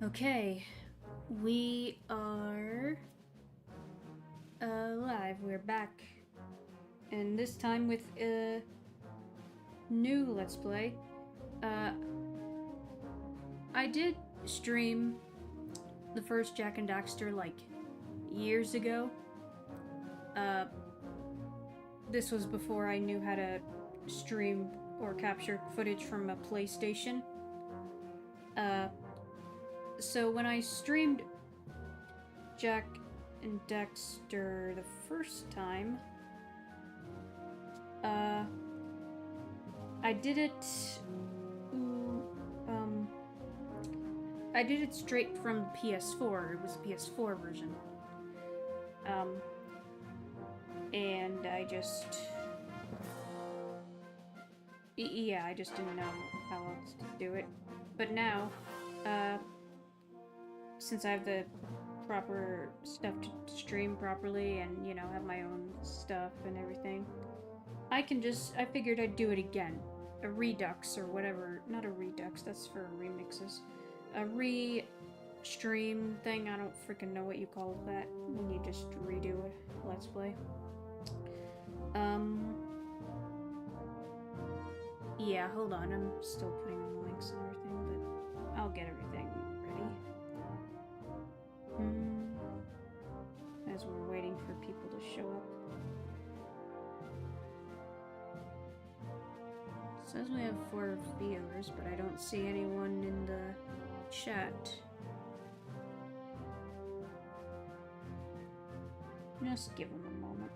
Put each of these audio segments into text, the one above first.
Okay, we are live. We're back, and this time with a new Let's Play. I did stream the first Jak and Daxter like years ago. This was before I knew how to stream or capture footage from a PlayStation. So when I streamed Jak and Daxter the first time, I did it straight from the PS4. It was a PS4 version. And I just didn't know how else to do it. But now, since I have the proper stuff to stream properly and, you know, have my own stuff and everything, I figured I'd do it again. A redux or whatever. Not a redux, that's for remixes. A stream thing. I don't freaking know what you call that when you just redo a Let's Play. Yeah, hold on. I'm still putting in the links and everything, but I'll get everything ready. As we're waiting for people to show up. It says we have 4 viewers, but I don't see anyone in the chat. Just give them a moment.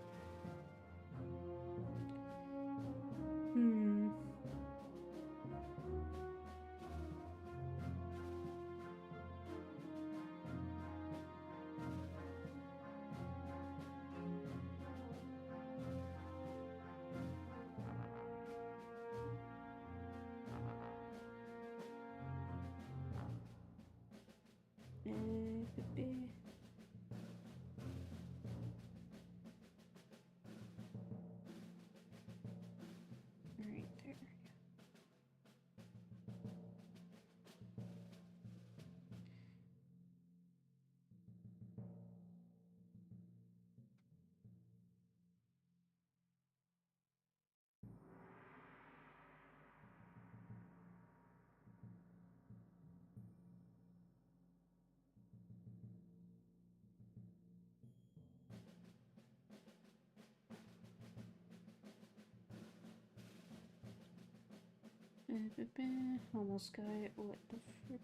Right there. Almost got it. What the frick?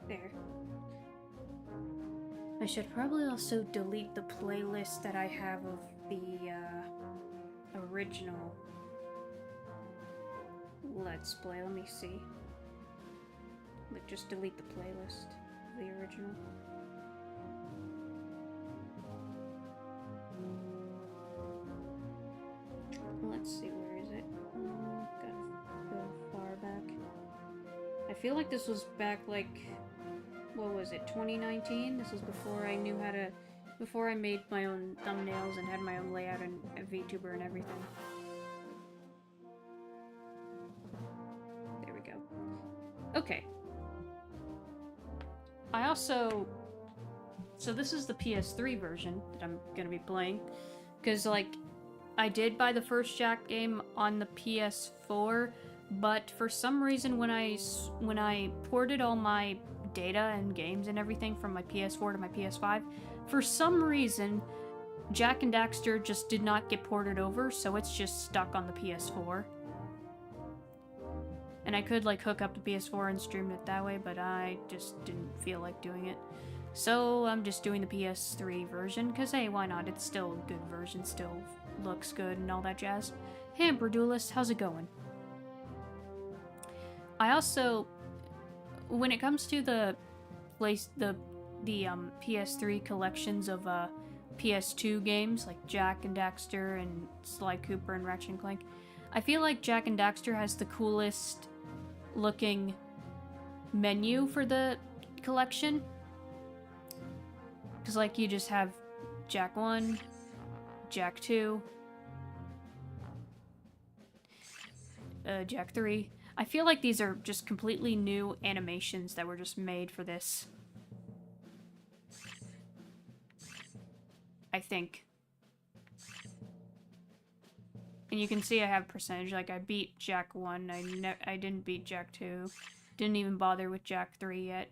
There. I should probably also delete the playlist that I have of the original Let's Play. Let me see. Like, just delete the playlist of the original. Let's see, where is it? Gotta go far back. I feel like this was back, like, what was it, 2019? This was before I knew how to, before I made my own thumbnails and had my own layout and a VTuber and everything. There we go. Okay. I also, so this is the PS3 version that I'm gonna be playing, because, like, I did buy the first Jak game on the PS4, but for some reason when I ported all my data and games and everything from my PS4 to my PS5, for some reason Jak and Daxter just did not get ported over, so it's just stuck on the PS4. And I could, like, hook up the PS4 and stream it that way, but I just didn't feel like doing it. So I'm just doing the PS3 version, because hey, why not? It's still a good version, still looks good and all that jazz. Hey, Emperor Duelist, how's it going? I also, when it comes to the PS3 collections of PS2 games like Jak and Daxter and Sly Cooper and Ratchet and Clank, I feel like Jak and Daxter has the coolest looking menu for the collection. Because, like, you just have Jak 1, Jak 2, Jak 3. I feel like these are just completely new animations that were just made for this. I think. And you can see I have percentage. Like, I beat Jak 1. I didn't beat Jak 2. Didn't even bother with Jak 3 yet.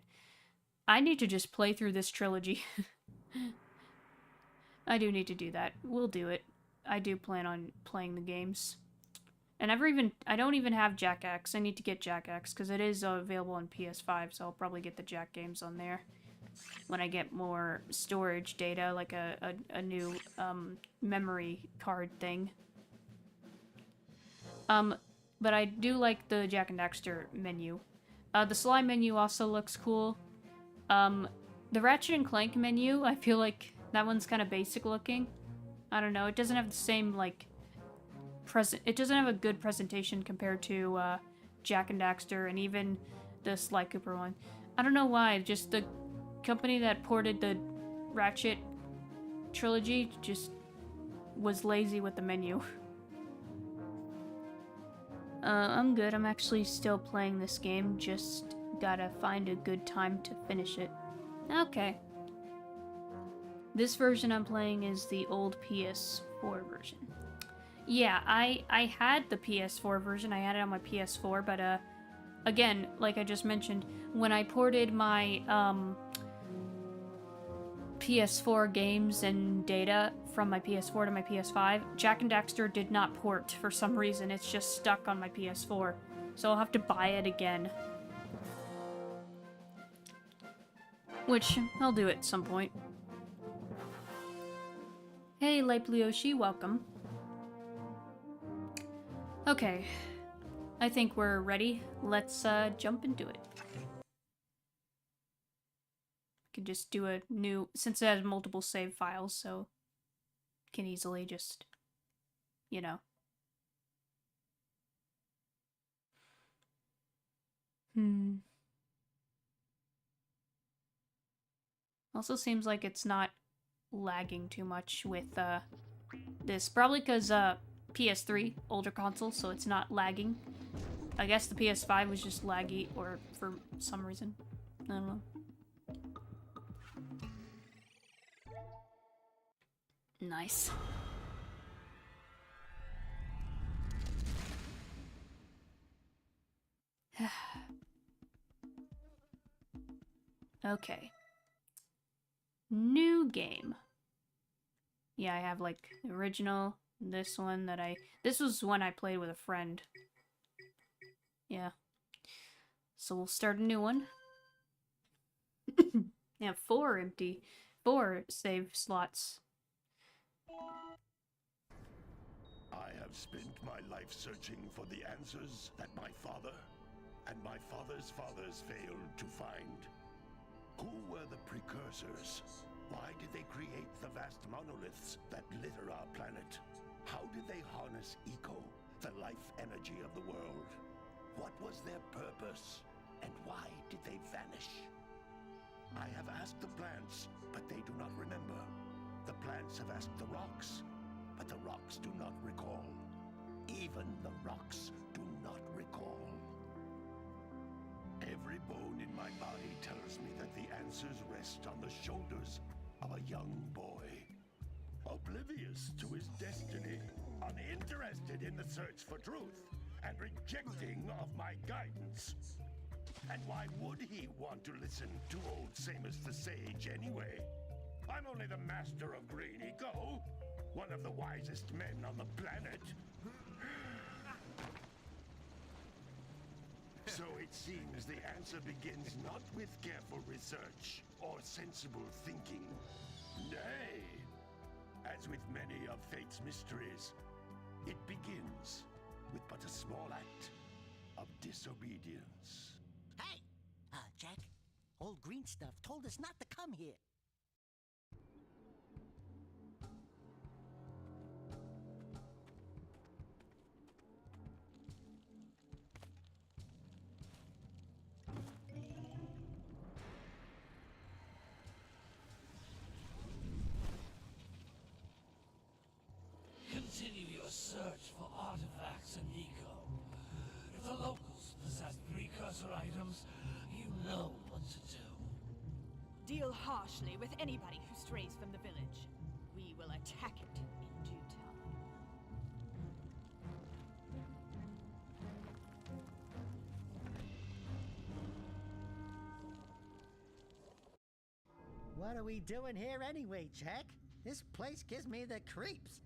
I need to just play through this trilogy. I do need to do that. We'll do it. I do plan on playing the games. And I don't even have Jak X. I need to get Jak X, because it is available on PS5, so I'll probably get the Jak games on there when I get more storage data, like a new memory card thing. But I do like the Jak and Daxter menu. The slide menu also looks cool. The Ratchet and Clank menu, I feel like that one's kind of basic looking. I don't know, it doesn't have the same, like, it doesn't have a good presentation compared to, Jak and Daxter and even the Sly Cooper one. I don't know why, just the company that ported the Ratchet trilogy just was lazy with the menu. I'm good. I'm actually still playing this game, just gotta find a good time to finish it. Okay. This version I'm playing is the old PS4 version. Yeah, I had the PS4 version. I had it on my PS4, but again, like I just mentioned, when I ported my PS4 games and data from my PS4 to my PS5, Jak and Daxter did not port for some reason. It's just stuck on my PS4. So I'll have to buy it again. Which I'll do at some point. Hey, Leiplioshi, welcome. Okay. I think we're ready. Let's jump into it. Can just do a new, since it has multiple save files, so can easily just, you know. Also seems like it's not lagging too much with this, probably because PS3 older console, so it's not lagging. I guess the PS5 was just laggy, or for some reason, I don't know. Nice. Okay. New game. Yeah, I have like the original, this one that this was one I played with a friend. Yeah. So we'll start a new one. Yeah, 4 save slots. I have spent my life searching for the answers that my father and my father's fathers failed to find. Who were the Precursors? Why did they create the vast monoliths that litter our planet? How did they harness eco, the life energy of the world? What was their purpose? And why did they vanish? I have asked the plants, but they do not remember. The plants have asked the rocks, but the rocks do not recall. Even the rocks do not recall. Every bone in my body tells me that the answers rest on the shoulders of a young boy. Oblivious to his destiny, uninterested in the search for truth, and rejecting of my guidance. And why would he want to listen to old Samus the Sage anyway? I'm only the master of green eco, one of the wisest men on the planet. So it seems the answer begins not with careful research or sensible thinking. Nay, as with many of fate's mysteries, it begins with but a small act of disobedience. Hey! Jak, old green stuff told us not to come here. Continue your search for artifacts and eco. If the locals possess precursor items, you know what to do. Deal harshly with anybody who strays from the village. We will attack it in due time. What are we doing here anyway, Jak? This place gives me the creeps.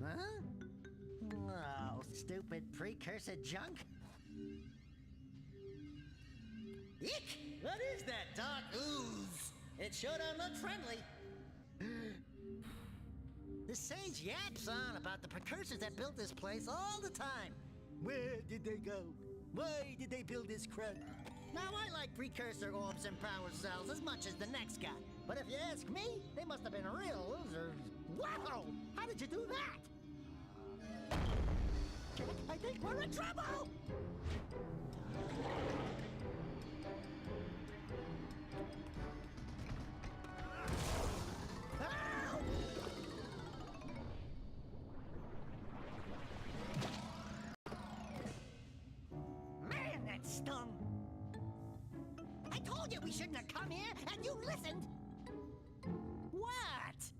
Huh? Oh, stupid precursor junk. Eek! What is that dark ooze? It sure don't look friendly. The sage yaps on about the precursors that built this place all the time. Where did they go? Why did they build this crap? Now, I like precursor orbs and power cells as much as the next guy. But if you ask me, they must have been real losers. Wow! How did you do that? I think we're in trouble! Ow! Man, that stung! I told you we shouldn't have come here, and you listened! What?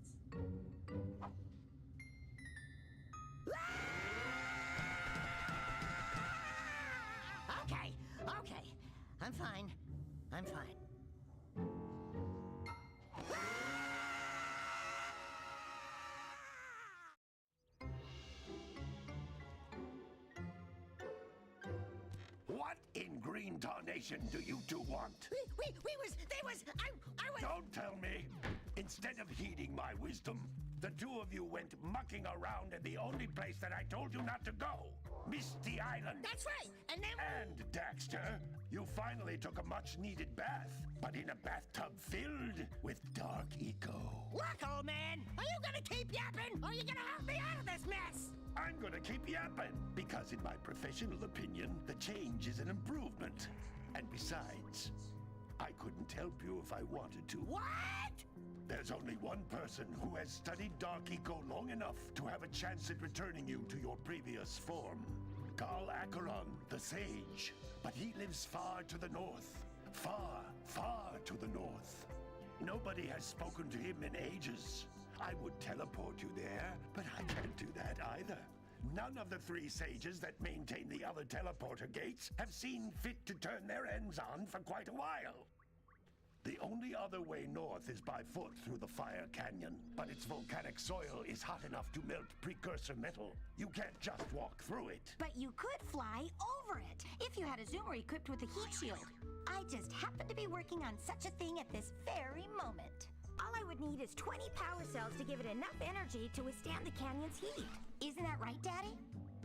Okay, okay. I'm fine. I'm fine. What in green tarnation do you two want? They was, I was... Don't tell me. Instead of heeding my wisdom, the two of you went mucking around in the only place that I told you not to go. Misty Island. That's right, and then... And, Daxter, you finally took a much-needed bath, but in a bathtub filled with dark eco. Look, old man, are you gonna keep yapping, or are you gonna help me out of this mess? I'm gonna keep yapping, because in my professional opinion, the change is an improvement. And besides, I couldn't help you if I wanted to. What? There's only one person who has studied Dark Eco long enough to have a chance at returning you to your previous form. Carl Acheron, the Sage. But he lives far to the north. Far, far to the north. Nobody has spoken to him in ages. I would teleport you there, but I can't do that either. None of the three sages that maintain the other teleporter gates have seen fit to turn their ends on for quite a while. The only other way north is by foot through the Fire Canyon, but its volcanic soil is hot enough to melt precursor metal. You can't just walk through it. But you could fly over it if you had a zoomer equipped with a heat shield. I just happen to be working on such a thing at this very moment. All I would need is 20 power cells to give it enough energy to withstand the canyon's heat. Isn't that right, Daddy?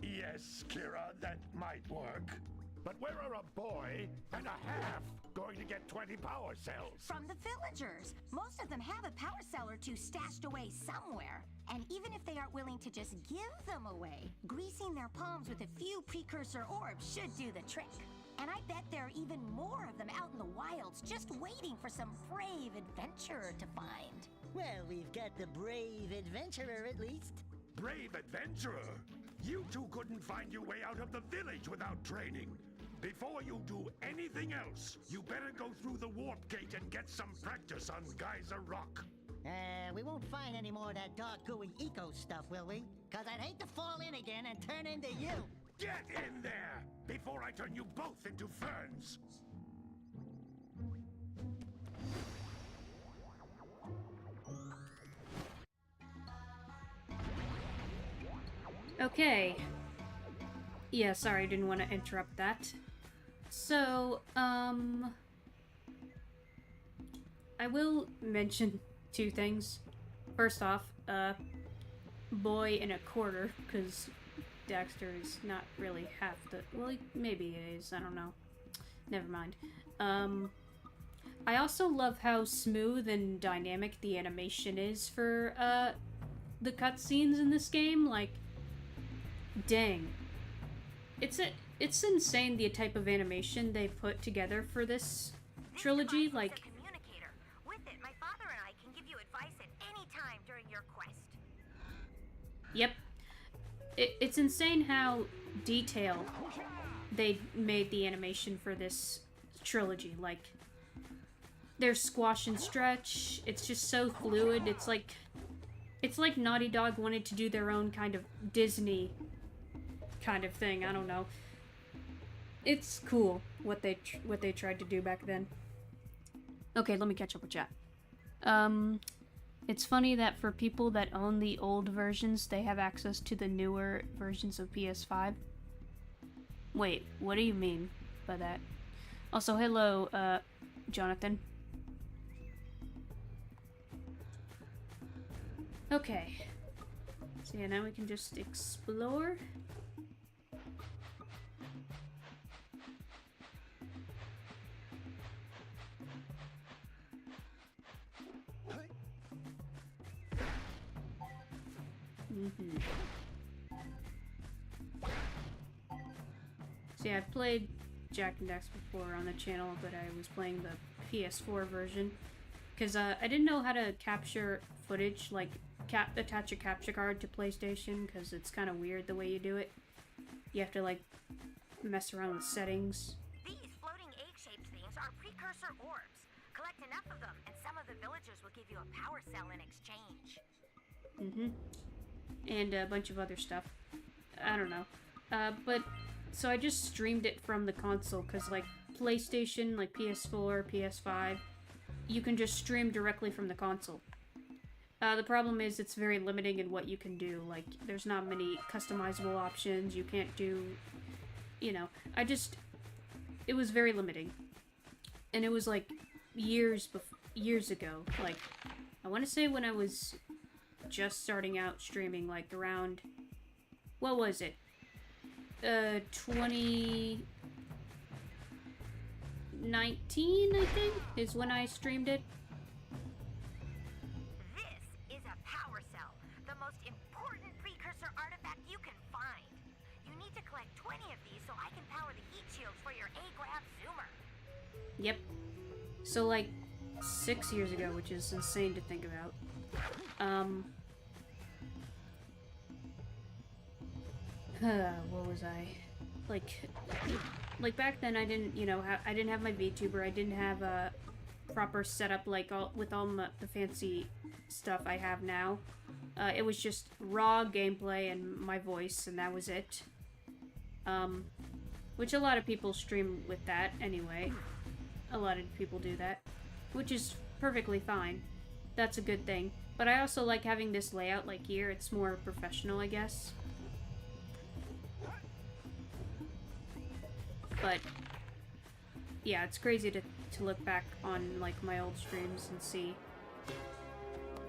Yes, Kira, that might work. But where are a boy and a half going to get 20 power cells? From the villagers. Most of them have a power cell or two stashed away somewhere. And even if they aren't willing to just give them away, greasing their palms with a few precursor orbs should do the trick. And I bet there are even more of them out in the wilds just waiting for some brave adventurer to find. Well, we've got the brave adventurer at least. Brave adventurer? You two couldn't find your way out of the village without training. Before you do anything else, you better go through the warp gate and get some practice on Geyser Rock. We won't find any more of that dark gooey eco stuff, will we? 'Cause I'd hate to fall in again and turn into you. Get in there before I turn you both into ferns. Okay. Yeah, sorry, I didn't want to interrupt that. So, I will mention two things. First off, boy and a quarter, because Daxter is not really half the... Well, maybe he is, I don't know. Never mind. I also love how smooth and dynamic the animation is for, the cutscenes in this game. Like, dang. It's insane the type of animation they put together for this trilogy. Like, Communicator. With it, my father and I can give you advice at any time during your quest. yep. It's insane how detailed they made the animation for this trilogy. Like, there's squash and stretch. It's just so fluid. It's like Naughty Dog wanted to do their own kind of Disney kind of thing. I don't know. It's cool what they tried to do back then. Okay, let me catch up with chat. It's funny that for people that own the old versions, they have access to the newer versions of PS5. Wait, what do you mean by that? Also, hello, Jonathan. Okay. So yeah, now we can just explore. See, I've played Jak and Daxter before on the channel, but I was playing the PS4 version. Because I didn't know how to capture footage, like attach a capture card to PlayStation, because it's kind of weird the way you do it. You have to, like, mess around with settings. These floating egg-shaped things are precursor orbs. Collect enough of them, and some of the villagers will give you a power cell in exchange. And a bunch of other stuff. I don't know. But, so I just streamed it from the console, because, like, PlayStation, like PS4, PS5, you can just stream directly from the console. The problem is it's very limiting in what you can do. Like, there's not many customizable options. You can't do, you know, it was very limiting. And it was, like, years ago. Like, I want to say when I was just starting out streaming, like, around, what was it? 2019, I think, is when I streamed it. This is a power cell, the most important precursor artifact you can find. You need to collect 20 of these so I can power the heat shields for your A-Grab zoomer. Yep. So, like, 6 years ago, which is insane to think about. What was I? Like back then I didn't, you know, I didn't have my VTuber, I didn't have a proper setup like with all the fancy stuff I have now. It was just raw gameplay and my voice, and that was it. Which a lot of people stream with that anyway. A lot of people do that, which is perfectly fine. That's a good thing. But I also like having this layout like here. It's more professional, I guess. But yeah, it's crazy to look back on like my old streams and see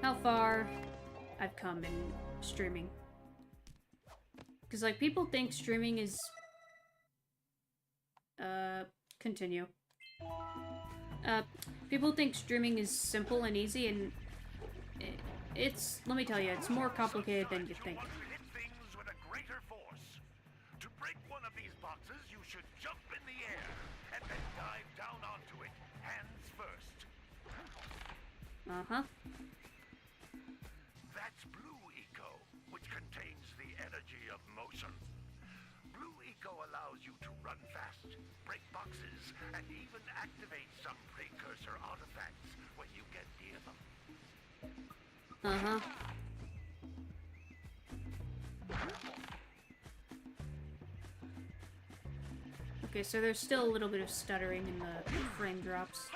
how far I've come in streaming. Because like people think streaming is continue. People think streaming is simple and easy, and it's, let me tell you, it's more complicated than you think. Uh-huh. That's Blue Eco, which contains the energy of motion. Blue Eco allows you to run fast, break boxes, and even activate some precursor artifacts when you get near them. Uh-huh. Okay, so there's still a little bit of stuttering in the frame drops.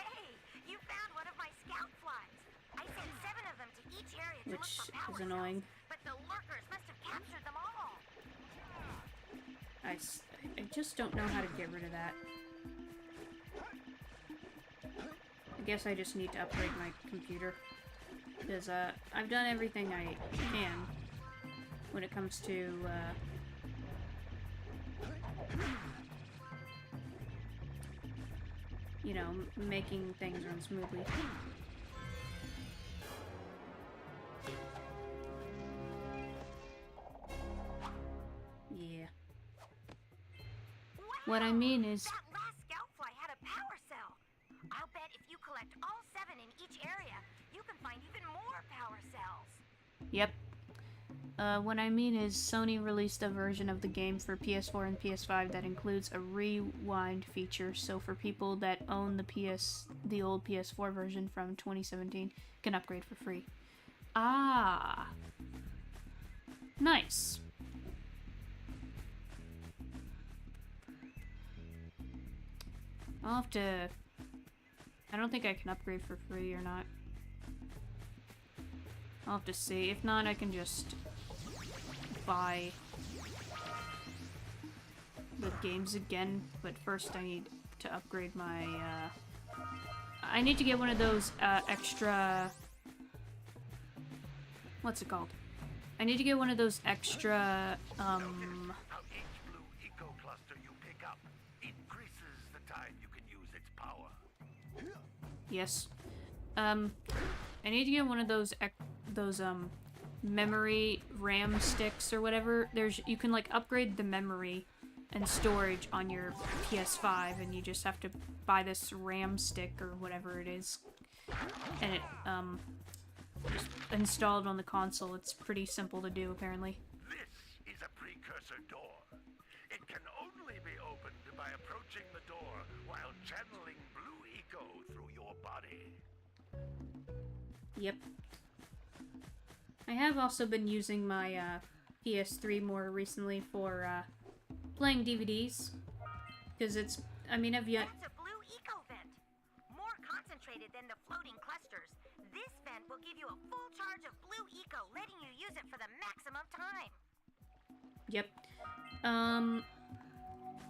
Which is annoying. But the lurkers must have captured them all. I just don't know how to get rid of that. I guess I just need to upgrade my computer. Because, I've done everything I can when it comes to, you know, making things run smoothly. What I mean is, that last scoutfly had a power cell. I'll bet if you collect all 7 in each area, you can find even more power cells. Yep. What I mean is, Sony released a version of the game for PS4 and PS5 that includes a rewind feature. So for people that own the old PS4 version from 2017, can upgrade for free. Ah, nice. I'll have to... I don't think I can upgrade for free or not. I'll have to see. If not, I can just buy the games again. But first I need to upgrade my, I need to get one of those, extra... What's it called? I need to get one of those extra, How each blue eco cluster you pick up increases the time you can use its power. Yes. I need to get one of those, memory RAM sticks or whatever. You can, like, upgrade the memory and storage on your PS5, and you just have to buy this RAM stick or whatever it is. And it, just install it on the console. It's pretty simple to do, apparently. This is a precursor door. It can only be opened by approaching the door while channeling blue eco through your body. Yep. I have also been using my PS3 more recently for playing DVDs. Because it's, I mean, I've yet... That's a blue eco vent. More concentrated than the floating clusters. This vent will give you a full charge of blue eco, letting you use it for the maximum time. Yep.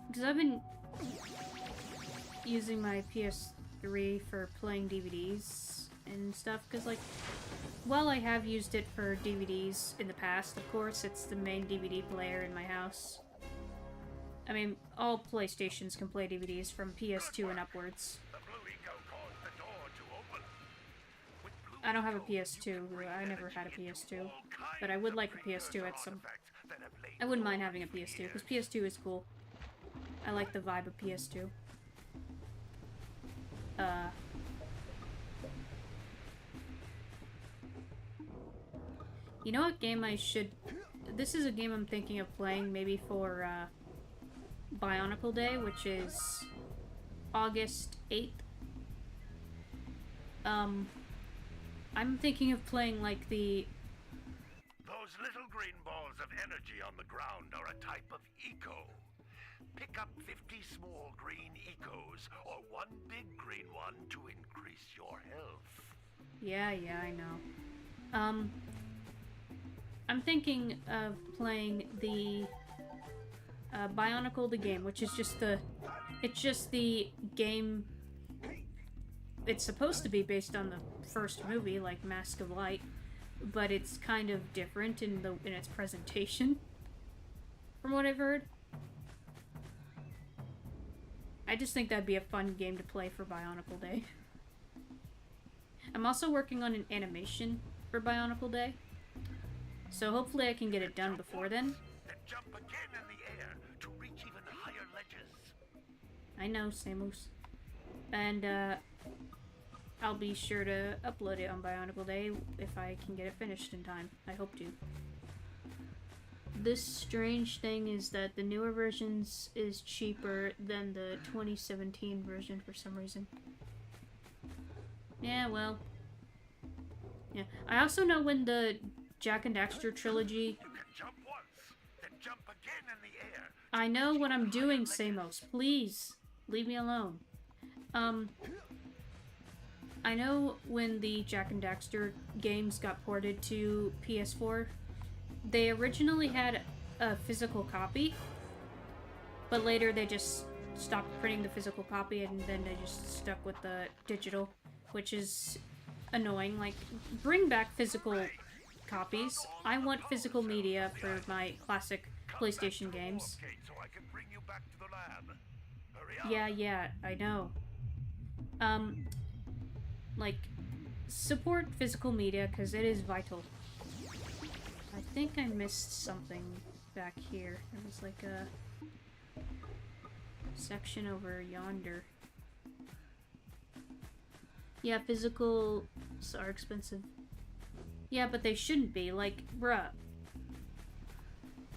Because I've been using my PS3 for playing DVDs and stuff, because, like, while I have used it for DVDs in the past, of course, it's the main DVD player in my house. I mean, all PlayStations can play DVDs from PS2 and upwards. The blue eco caused the door to open. With blue I don't have a eco, PS2. you can bring I never had a energy into PS2. all But I kinds would of like a precursor PS2 at some... artifacts that have lain I wouldn't mind dormant having a for PS2, because years. PS2 is cool. I like the vibe of PS2. You know what game I should... This is a game I'm thinking of playing maybe for, Bionicle Day, which is August 8th. I'm thinking of playing, like, the... Those little green balls of energy on the ground are a type of eco. Pick up 50 small green ecos or one big green one to increase your health. Yeah, I know. I'm thinking of playing the Bionicle the game, which is just the... It's just the game... It's supposed to be based on the first movie, like Mask of Light, but it's kind of different in its presentation, from what I've heard. I just think that'd be a fun game to play for Bionicle Day. I'm also working on an animation for Bionicle Day, so hopefully I can get it done before then. Then jump again in the air to reach even higher ledges. I know, Samus. And, I'll be sure to upload it on Bionicle Day if I can get it finished in time. I hope to. This strange thing is that the newer versions is cheaper than the 2017 version for some reason. Yeah, well. Yeah. I also know when the Jak and Daxter trilogy... You can jump once, then jump again in the air. I know what I'm doing, Samos. Please, leave me alone. I know when the Jak and Daxter games got ported to PS4, they originally had a physical copy, but later they just stopped printing the physical copy and then they just stuck with the digital, which is annoying. Like, bring back physical copies. I want physical media for my classic PlayStation games. So I can bring you back to the lab. Hurry up. Yeah, I know. Like, support physical media, because it is vital. I think I missed something back here. There was like a section over yonder. Yeah, physicals are expensive. Yeah, but they shouldn't be. Like, bruh.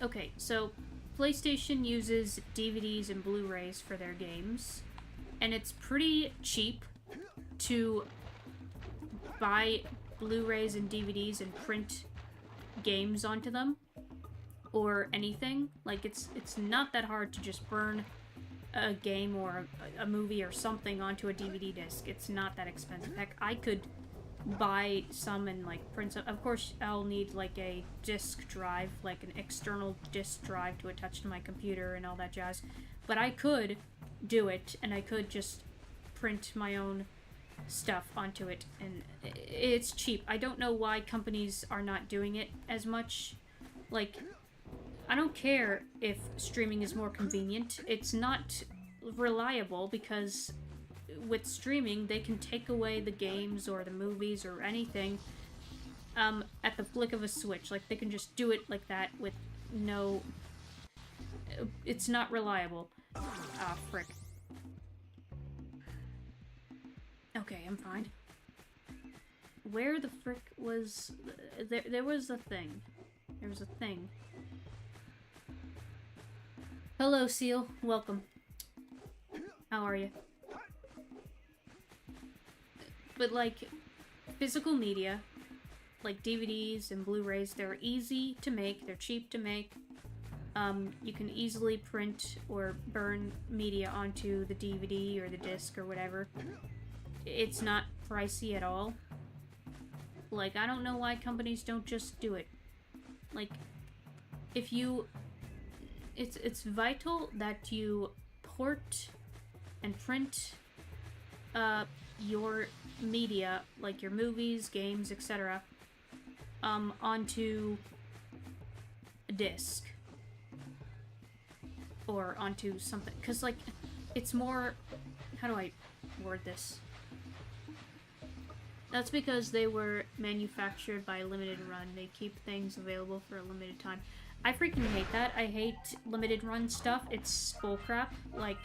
Okay, so PlayStation uses DVDs and Blu-rays for their games, and it's pretty cheap to buy Blu-rays and DVDs and print games onto them, or anything. Like, it's not that hard to just burn a game or a movie or something onto a DVD disc. It's not that expensive. Heck, I could buy some and, like, print some. Of course, I'll need, like, a disk drive, like an external disk drive to attach to my computer and all that jazz. But I could do it, and I could just print my own stuff onto it, and it's cheap. I don't know why companies are not doing it as much, Like, I don't care if streaming is more convenient. It's not reliable because with streaming, they can take away the games or the movies or anything at the flick of a switch. Like, they can just do it like that with no... It's not reliable. Ah, frick. Okay, I'm fine. Where the frick was... There was a thing. There was a thing. Hello, Seal. Welcome. How are you? But, like, physical media, like DVDs and Blu-rays, they're easy to make, they're cheap to make. You can easily print or burn media onto the DVD or the disc or whatever. It's not pricey at all. Like, I don't know why companies don't just do it. Like, if you... It's vital that you port and print your media, like your movies, games, etc., onto a disc. Or onto something. Because, like, it's more... How do I word this? That's because they were manufactured by limited run. They keep things available for a limited time. I freaking hate that. I hate limited run stuff. It's bullcrap. Like,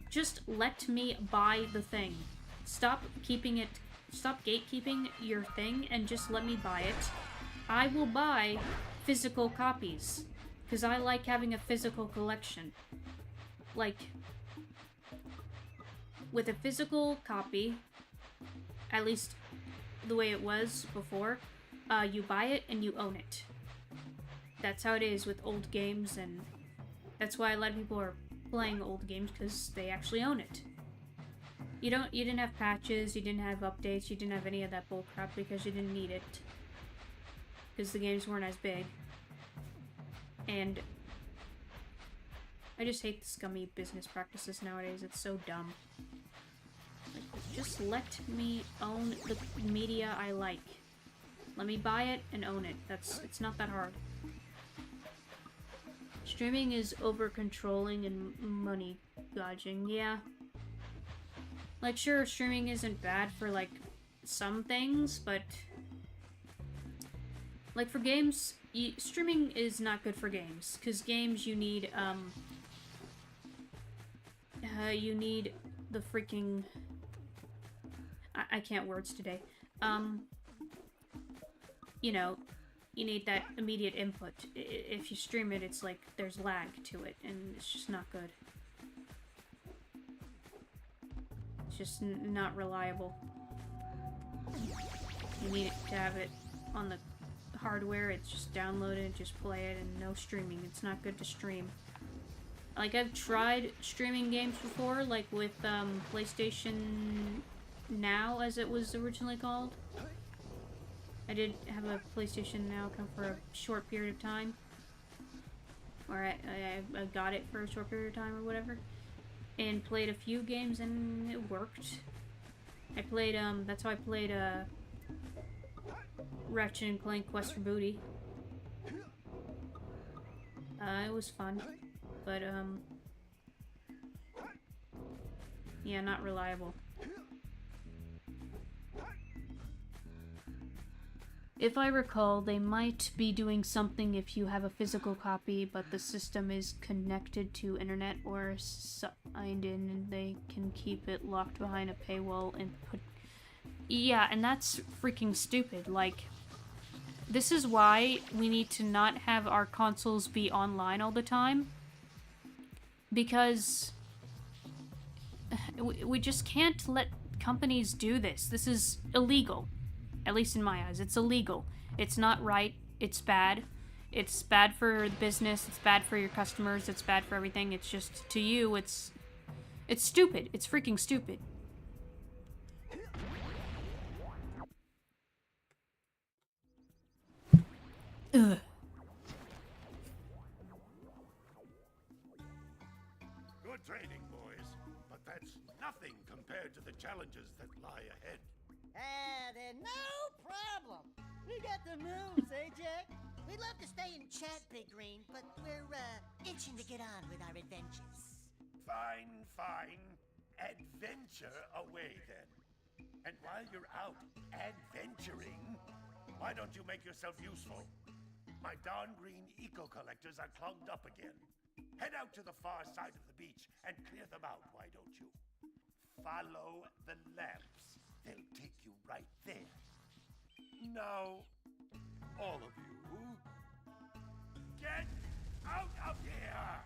just let me buy the thing. Stop keeping it... Stop gatekeeping your thing and just let me buy it. I will buy physical copies. Because I like having a physical collection. Like, with a physical copy, at least the way it was before, you buy it and you own it. That's how it is with old games, and that's why a lot of people are playing old games, because they actually own it. You didn't have patches, you didn't have updates, you didn't have any of that bullcrap because you didn't need it. Because the games weren't as big. And I just hate the scummy business practices nowadays. It's so dumb. Like, just let me own the media I like. Let me buy it and own it. It's not that hard. Streaming is over-controlling and money gouging. Yeah. Like, sure, streaming isn't bad for, like, some things, but... Like, for games... streaming is not good for games, because games you need the freaking... I can't words today. You know, you need that immediate input. If you stream it, it's like there's lag to it, and it's just not good. It's just not reliable. You need to have it on the hardware. It's just download it, just play it, and no streaming. It's not good to stream. Like, I've tried streaming games before, like with PlayStation Now, as it was originally called. I did have a PlayStation Now account for a short period of time. Or I got it for a short period of time or whatever. And played a few games and it worked. I played, that's how I played, Ratchet and Clank Quest for Booty. It was fun. But, yeah, not reliable. If I recall, they might be doing something if you have a physical copy, but the system is connected to internet or signed in, and they can keep it locked behind a paywall and put... Yeah, and that's freaking stupid. Like, this is why we need to not have our consoles be online all the time. Because we just can't let companies do this. This is illegal. At least in my eyes, it's illegal. It's not right. It's bad. It's bad for the business. It's bad for your customers. It's bad for everything. It's just, to you, it's stupid. It's freaking stupid. Ugh. Good training, boys, but that's nothing compared to the challenges that lie ahead. Then no problem. We got the moves, eh, Jack? We'd love to stay and chat, Big Green, but we're, itching to get on with our adventures. Fine, fine. Adventure away then. And while you're out adventuring, why don't you make yourself useful? My darn green eco-collectors are clogged up again. Head out to the far side of the beach and clear them out, why don't you? Follow the lamps. They'll take you right there. Now, all of you, get out of here!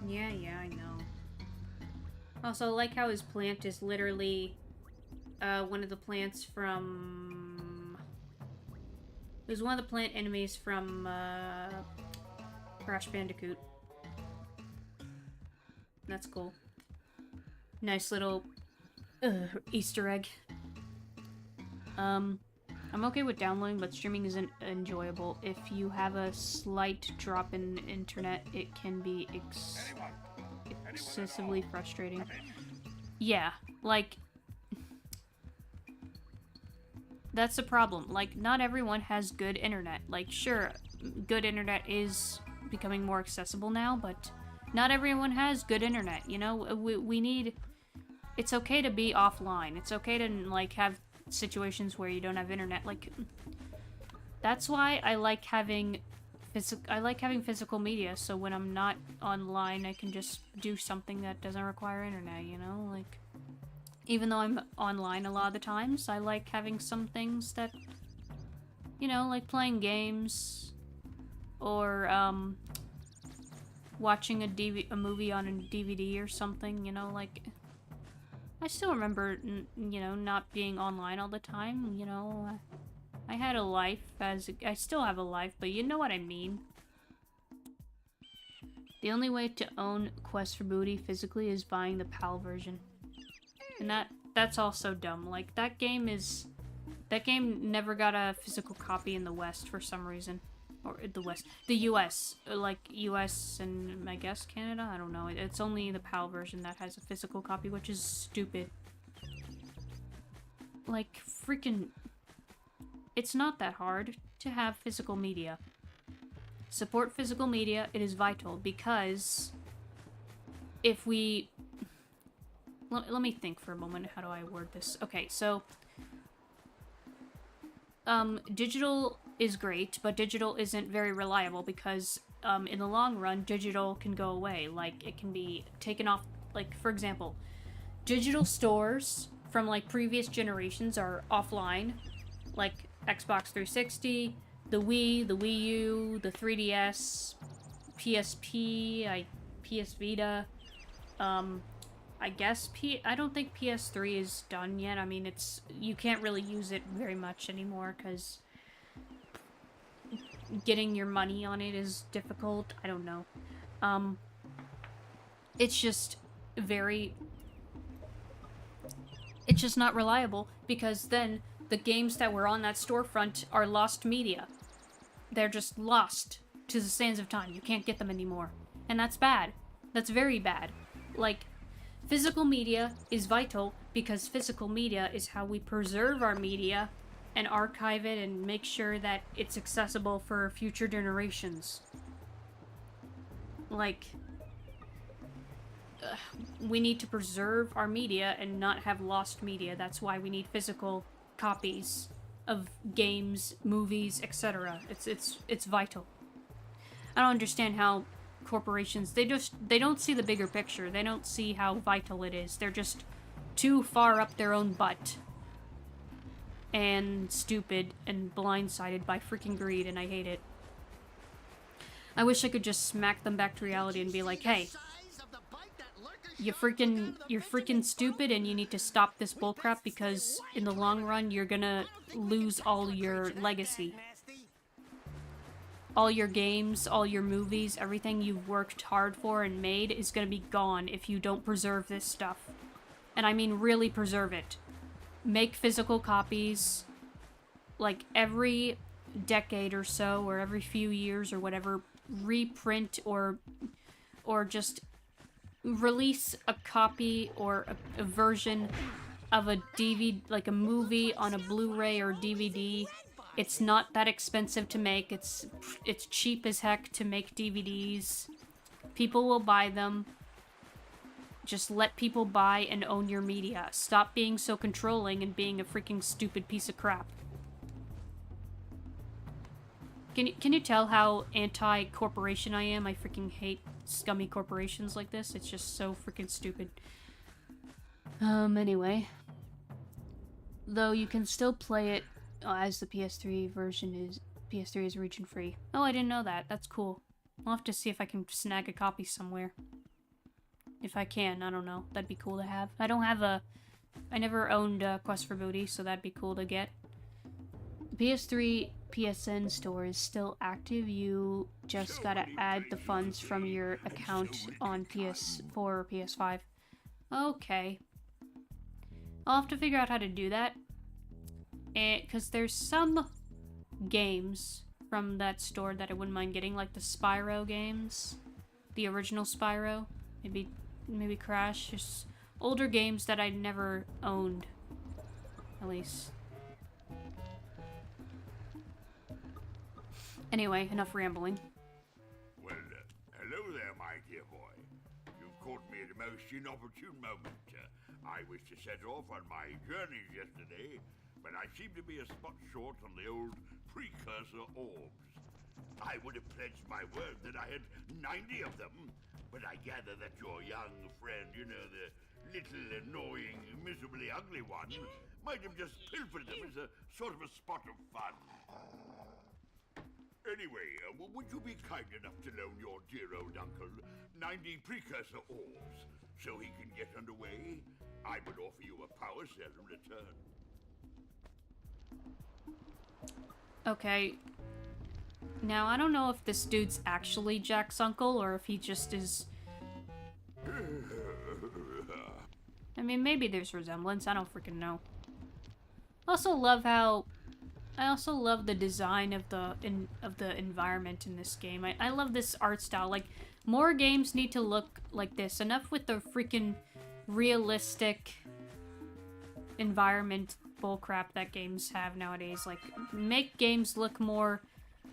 Yeah, I know. Also, I like how his plant is literally one of the plants from... It was one of the plant enemies from Crash Bandicoot. That's cool. Nice little Easter egg. I'm okay with downloading, but streaming isn't enjoyable. If you have a slight drop in internet, it can be excessively frustrating. Yeah, like... That's the problem. Like, not everyone has good internet. Like, sure, good internet is becoming more accessible now, but not everyone has good internet, you know? We need... It's okay to be offline. It's okay to, like, have situations where you don't have internet. Like, that's why I like having physical media, so when I'm not online, I can just do something that doesn't require internet, you know? Like, even though I'm online a lot of the times, I like having some things that, you know, like playing games, or, watching a movie on a DVD or something, you know, like... I still remember, you know, not being online all the time, you know. I had a life, I still have a life, but you know what I mean. The only way to own Quest for Booty physically is buying the PAL version. And that's also dumb. Like, that game never got a physical copy in the West for some reason. Or the US. Like, US and, I guess, Canada? I don't know. It's only the PAL version that has a physical copy, which is stupid. Like, freaking... It's not that hard to have physical media. Support physical media, it is vital, because if we... Let me think for a moment. How do I word this? Okay, so... digital is great, but digital isn't very reliable because, in the long run, digital can go away. Like, it can be taken off, like, for example, digital stores from, like, previous generations are offline, like Xbox 360, the Wii, the Wii U, the 3DS, PSP, PS Vita, I guess I don't think PS3 is done yet. I mean, you can't really use it very much anymore because getting your money on it is difficult. I don't know. It's just it's just not reliable, because then the games that were on that storefront are lost media. They're just lost to the sands of time. You can't get them anymore. And that's bad. That's very bad. Like, physical media is vital because physical media is how we preserve our media and archive it and make sure that it's accessible for future generations. Like, we need to preserve our media and not have lost media. That's why we need physical copies of games, movies, etc. It's vital. I don't understand how corporations, they don't see the bigger picture. They don't see how vital it is. They're just too far up their own butt and stupid and blindsided by freaking greed, and I hate it. I wish I could just smack them back to reality and be like, hey, you're freaking stupid and you need to stop this bullcrap, because in the long run you're gonna lose all your legacy. All your games, all your movies, everything you've worked hard for and made is gonna be gone if you don't preserve this stuff. And I mean really preserve it. Make physical copies, like every decade or so, or every few years or whatever, reprint or just release a copy or a version of a DVD, like a movie on a Blu-ray or DVD It's not that expensive to make. It's cheap as heck to make DVDs. People will buy them. Just let people buy and own your media. Stop being so controlling and being a freaking stupid piece of crap. Can you tell how anti-corporation I am? I freaking hate scummy corporations like this. It's just so freaking stupid. Anyway. Though you can still play it as the PS3 version is... PS3 is region free. Oh, I didn't know that. That's cool. I'll have to see if I can snag a copy somewhere. If I can, I don't know. That'd be cool to have. I don't have a... I never owned Quest for Booty, so that'd be cool to get. PS3 PSN store is still active. You just gotta add the funds from your account on PS4 or PS5. Okay. I'll have to figure out how to do that. Because there's some games from that store that I wouldn't mind getting, like the Spyro games. The original Spyro. Maybe Crash. Just older games that I never owned. At least. Anyway, enough rambling. Well, hello there, my dear boy. You've caught me at a most inopportune moment. I was to set off on my journeys yesterday, but I seem to be a spot short on the old Precursor orbs. I would have pledged my word that I had 90 of them, but I gather that your young friend, you know, the little annoying, miserably ugly one, might have just pilfered them as a sort of a spot of fun. Anyway, would you be kind enough to loan your dear old uncle 90 Precursor orbs so he can get underway? I would offer you a power cell in return. Okay. Now, I don't know if this dude's actually Jack's uncle, or if he just is... I mean, maybe there's resemblance. I don't freaking know. I also love the design of the environment in this game. I love this art style. Like, more games need to look like this. Enough with the freaking realistic environment bullcrap that games have nowadays. Like, make games look more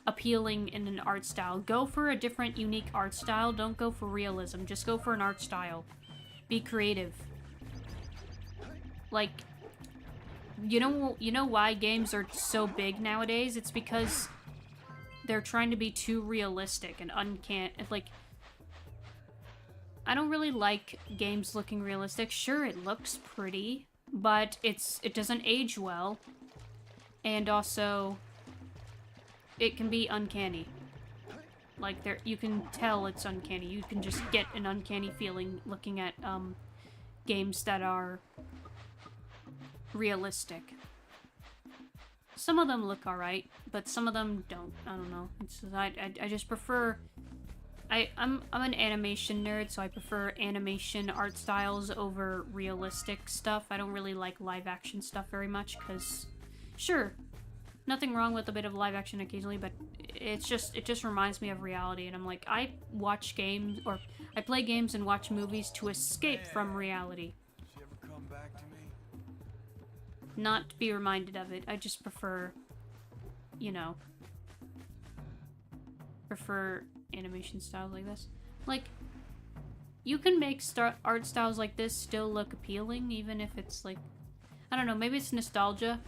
appealing in an art style. Go for a different, unique art style. Don't go for realism. Just go for an art style. Be creative. Like, you know why games are so big nowadays? It's because they're trying to be too realistic and uncanny. Like, I don't really like games looking realistic. Sure, it looks pretty, but it doesn't age well. And also, it can be uncanny. Like, you can tell it's uncanny. You can just get an uncanny feeling looking at games that are realistic. Some of them look alright, but some of them don't. I don't know. I just prefer... I'm an animation nerd, so I prefer animation art styles over realistic stuff. I don't really like live action stuff very much, because... Sure, nothing wrong with a bit of live action occasionally, but it just reminds me of reality, and I'm like, I watch games, or I play games and watch movies to escape from reality. Did she ever come back to me? Not to be reminded of it. I just prefer, you know, animation styles like this. Like, you can make art styles like this still look appealing, even if it's like, I don't know, maybe it's nostalgia.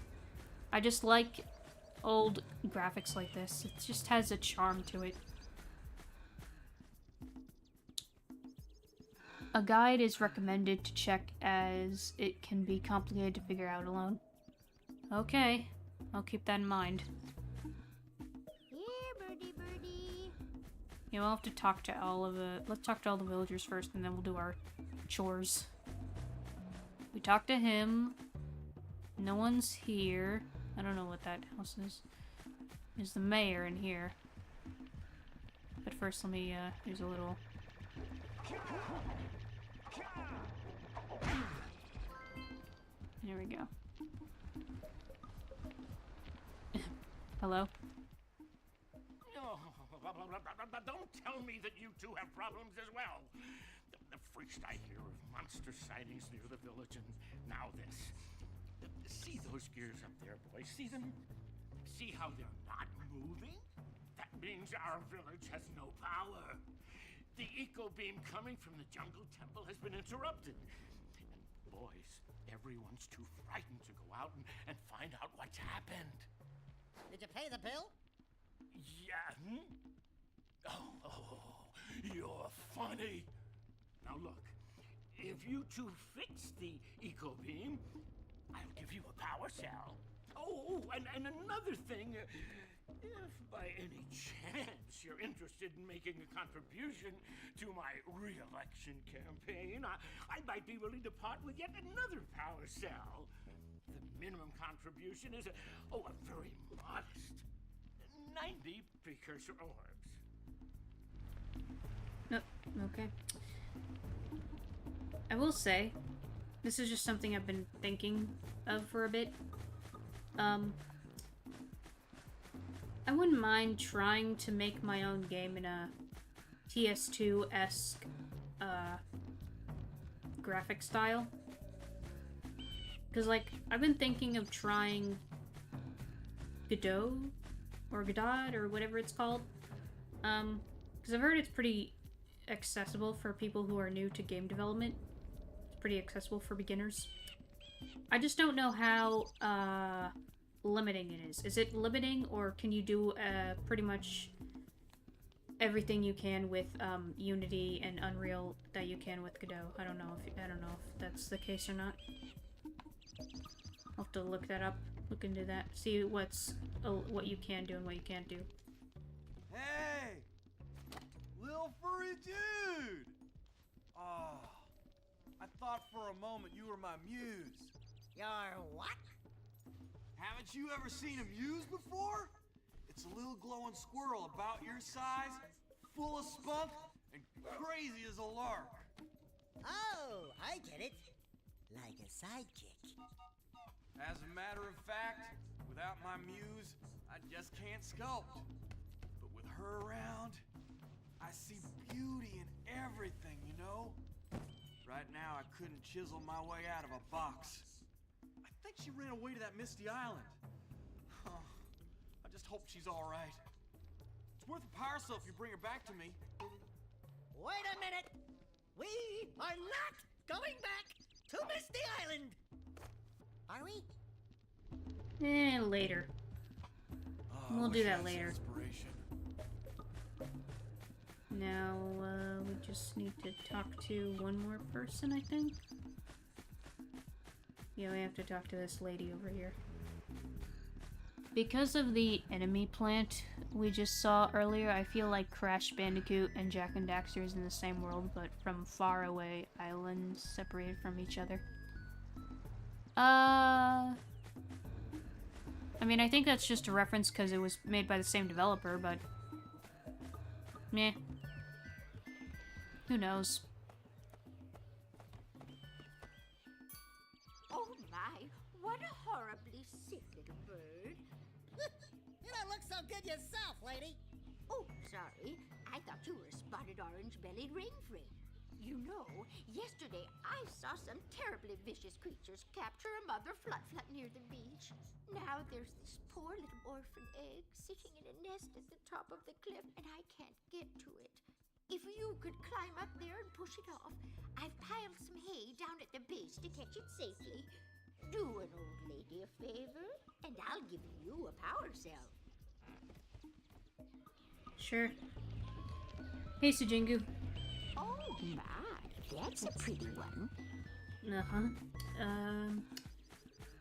I just like old graphics like this. It just has a charm to it. A guide is recommended to check as it can be complicated to figure out alone. Okay, I'll keep that in mind. Here, birdie, birdie. Yeah, we'll have to talk to let's talk to all the villagers first, and then we'll do our chores. We talked to him. No one's here. I don't know what that house is. There's the mayor in here. But first, let me, here's a little... There we go. Hello? Don't tell me that you two have problems as well. First I hear of monster sightings near the village, and now this. See those gears up there, boys? See them? See how they're not moving? That means our village has no power. The eco beam coming from the jungle temple has been interrupted. And boys, everyone's too frightened to go out and find out what's happened. Did you pay the bill? Yeah. Oh, you're funny. Now look, if you two fix the eco beam, I'll give you a power cell. Oh, and another thing, if by any chance you're interested in making a contribution to my re-election campaign, I might be willing to part with yet another power cell. The minimum contribution is a very modest 90 precursor orbs. No, okay. I will say, this is just something I've been thinking of for a bit. I wouldn't mind trying to make my own game in a TS2-esque graphic style. Because, like, I've been thinking of trying Godot, or Godot, or whatever it's called. Because I've heard it's pretty accessible for people who are new to game development. It's pretty accessible for beginners. I just don't know how limiting it is. Is it limiting, or can you do pretty much everything you can with Unity and Unreal that you can with Godot? I don't know if that's the case or not. I'll have to look that up. Look into that. See what you can do and what you can't do. Hey! Little furry dude! Oh, I thought for a moment you were my muse. Your what? Haven't you ever seen a muse before? It's a little glowing squirrel about your size, full of spunk, and crazy as a lark. Oh, I get it. Like a sidekick. As a matter of fact, without my muse, I just can't sculpt. But with her around, I see beauty in everything, you know? Right now, I couldn't chisel my way out of a box. I think she ran away to that misty island. Huh. I just hope she's all right. It's worth a power cell if you bring her back to me. Wait a minute! We are not going back to Misty Island! Are we? Later. Oh, We'll do wish I that had some later. inspiration. Now, we just need to talk to one more person, I think. Yeah, we have to talk to this lady over here. Because of the enemy plant we just saw earlier, I feel like Crash Bandicoot and Jak and Daxter is in the same world, but from far away islands separated from each other. I mean, I think that's just a reference because it was made by the same developer, but... meh. Who knows? Oh my, what a horribly sick little bird. You don't look so good yourself, lady. Oh, sorry. I thought you were a spotted orange-bellied rainfrey. You know, yesterday I saw some terribly vicious creatures capture a mother flut-flut near the beach. Now there's this poor little orphan egg sitting in a nest at the top of the cliff, and I can't get to it. If you could climb up there and push it off, I've piled some hay down at the base to catch it safely. Do an old lady a favor, and I'll give you a power cell. Sure. Hey, Sujingu. Oh my, that's a pretty one.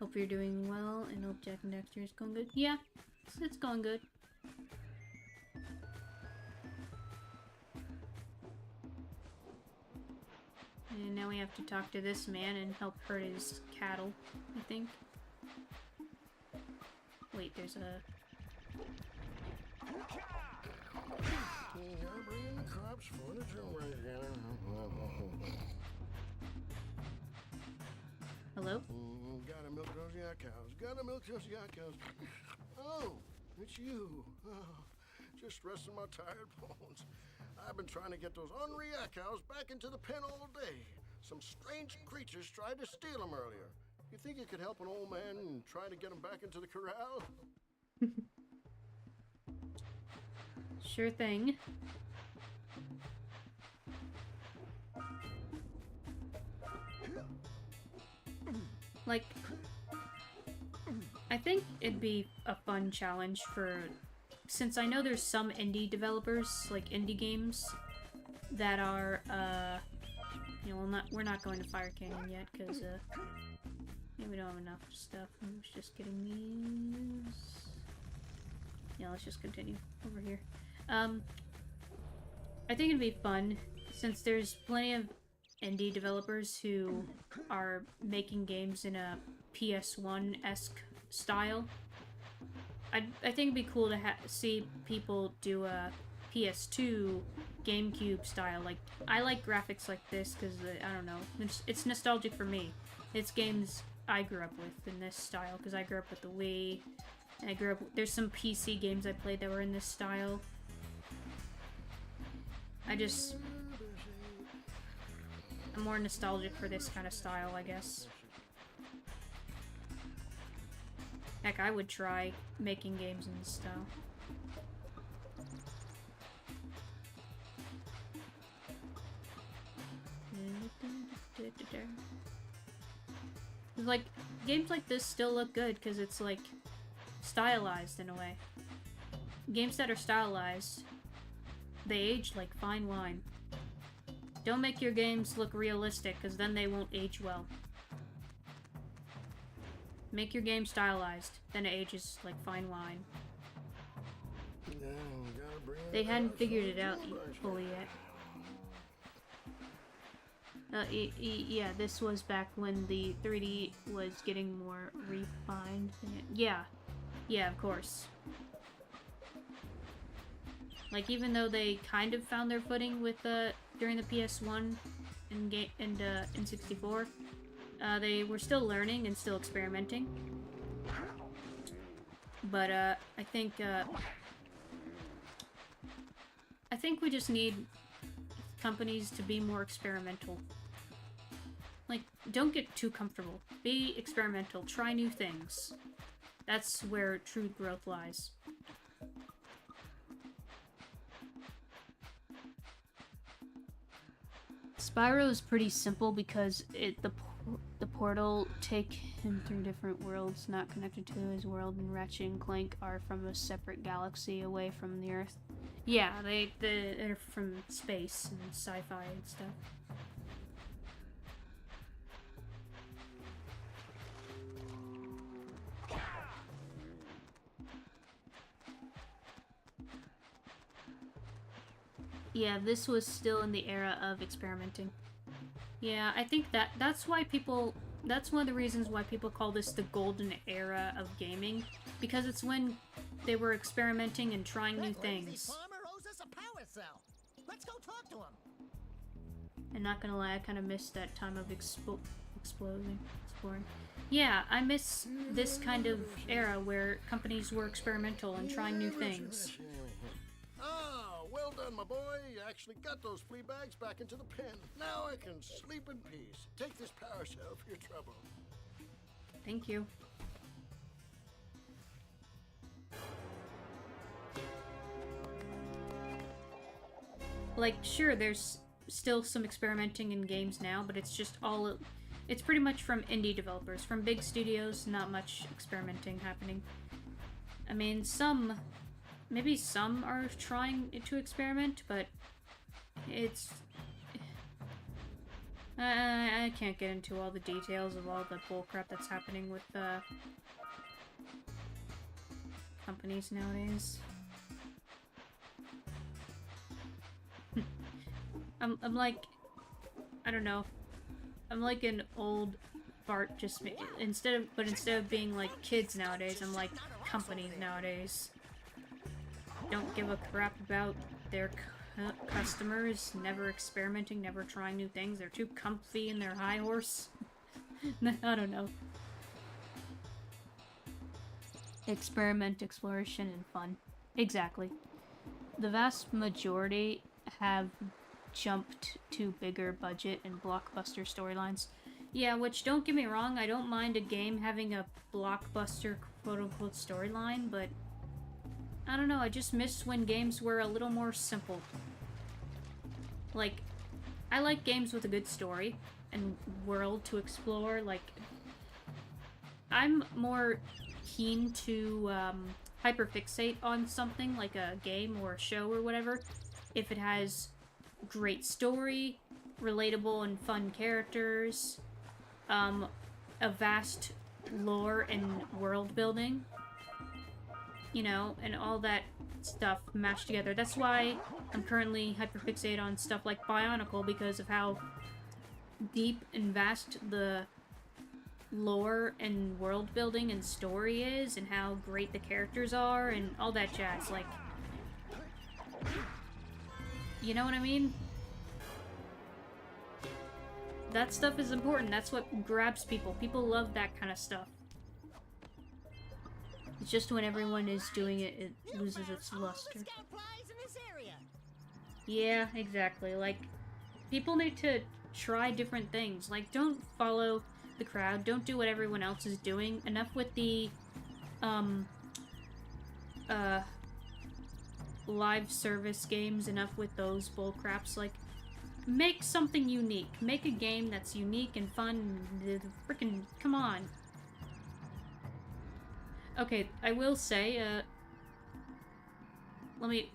Hope you're doing well, and hope Jak and Daxter is going good. Yeah, it's going good. And now we have to talk to this man and help herd his cattle, I think. Wait, there's a... You're bringing the crops, furniture, Hello? Gotta milk those yak cows. Gotta milk those yak cows. Oh, it's you. Oh, just resting my tired bones. I've been trying to get those unreal yak cows back into the pen all day. Some strange creatures tried to steal them earlier. You think you could help an old man and try to get him back into the corral? Sure thing. Like, I think it'd be a fun challenge for, since I know there's some indie developers, like indie games, that are, you know, we're not going to Fire Canyon yet, because, yeah, we don't have enough stuff. I'm just getting these. Yeah, let's just continue over here. I think it'd be fun, since there's plenty of indie developers who are making games in a PS1-esque style. I think it'd be cool to see people do a PS2 GameCube style. Like, I like graphics like this because, I don't know, it's nostalgic for me. It's games I grew up with in this style because I grew up with the Wii. And I grew up, there's some PC games I played that were in this style. I'm more nostalgic for this kind of style, I guess. Heck, I would try making games in this style. Like, games like this still look good because it's like stylized in a way. Games that are stylized, they age like fine wine. Don't make your games look realistic because then they won't age well. Make your game stylized, then it ages like fine wine. They hadn't figured it out fully yet. Yeah, this was back when the 3D was getting more refined. Yeah, of course. Like, even though they kind of found their footing with during the PS1 and N64, they were still learning and still experimenting. But I think we just need companies to be more experimental. Like, don't get too comfortable. Be experimental. Try new things. That's where true growth lies. Spyro is pretty simple because the portal take him through different worlds not connected to his world, and Ratchet and Clank are from a separate galaxy away from the Earth. Yeah, they're from space and sci-fi and stuff. Yeah, this was still in the era of experimenting. Yeah, I think that's why that's one of the reasons why people call this the golden era of gaming, because it's when they were experimenting and trying new things. Farmer owes us a power cell. Let's go talk to him. And not gonna lie, I kind of missed that time of exploring. Yeah, I miss this kind of era where companies were experimental and trying new things. Ah, well done, my boy. You actually got those flea bags back into the pen. Now I can sleep in peace. Take this power cell for your trouble. Thank you. Like, sure, there's still some experimenting in games now, but it's just it's pretty much from indie developers. From big studios, not much experimenting happening. I mean, maybe some are trying to experiment, but it's... I can't get into all the details of all the bullcrap that's happening with companies nowadays. I'm like, I don't know. I'm like an old Bart, just instead of being like kids nowadays, I'm like companies nowadays. Don't give a crap about their customers, never experimenting, never trying new things. They're too comfy in their high horse. I don't know. Experiment, exploration, and fun. Exactly. The vast majority have jumped to bigger budget and blockbuster storylines. Yeah, which, don't get me wrong, I don't mind a game having a blockbuster quote-unquote storyline, but I don't know, I just miss when games were a little more simple. Like, I like games with a good story and world to explore. Like, I'm more keen to hyperfixate on something, like a game or a show or whatever, if it has great story, relatable and fun characters, a vast lore and world building, you know, and all that stuff mashed together. That's why I'm currently hyperfixated on stuff like Bionicle, because of how deep and vast the lore and world building and story is, and how great the characters are, and all that jazz. Like, you know what I mean? That stuff is important. That's what grabs people. People love that kind of stuff. It's just when everyone is doing it, it loses its luster. Yeah, exactly. Like, people need to try different things. Like, don't follow the crowd. Don't do what everyone else is doing. Enough with the, live service games. Enough with those bullcraps. Like, make something unique. Make a game that's unique and fun. Freaking, come on. Okay, I will say, let me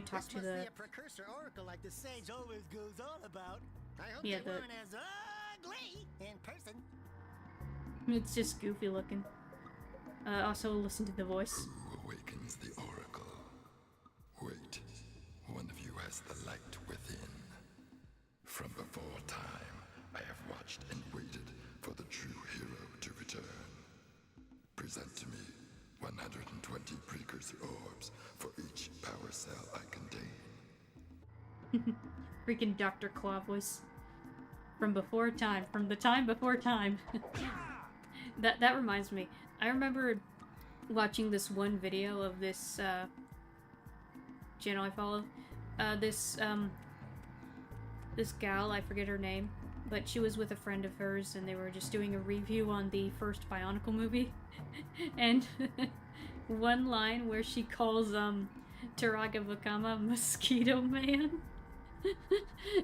talk to the... Precursor oracle like the sage always goes on about. I hope yeah, they weren't as ugly in person. It's just goofy looking. Also listen to the voice. Who awakens the oracle? Wait, one of you has the light within. From before time, I have watched and waited for the true hero to return. Present to me 120 precursor orbs for each power cell I contain. Freaking Dr. Claw voice. From before time. From the time before time. That reminds me. I remember watching this one video of this channel I follow. This gal, I forget her name, but she was with a friend of hers, and they were just doing a review on the first Bionicle movie. And one line where she calls Taraga Vakama Mosquito Man.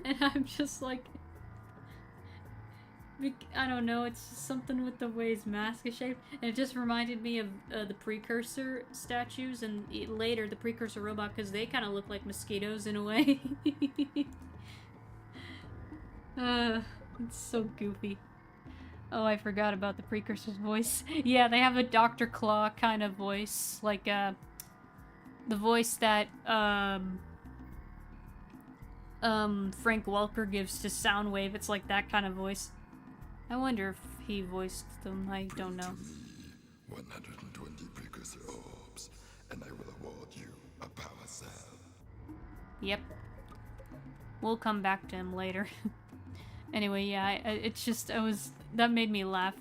And I'm just like, I don't know, it's just something with the way his mask is shaped, and it just reminded me of the Precursor statues, and later the Precursor robot, because they kind of look like mosquitoes in a way. It's so goofy. Oh, I forgot about the Precursor's voice. Yeah, they have a Dr. Claw kind of voice, like the voice that Frank Welker gives to Soundwave. It's like that kind of voice. I wonder if he voiced them. I don't know. 120 precursor orbs, and I will award you a power cell. Yep. We'll come back to him later. Anyway, yeah, it's just, that made me laugh,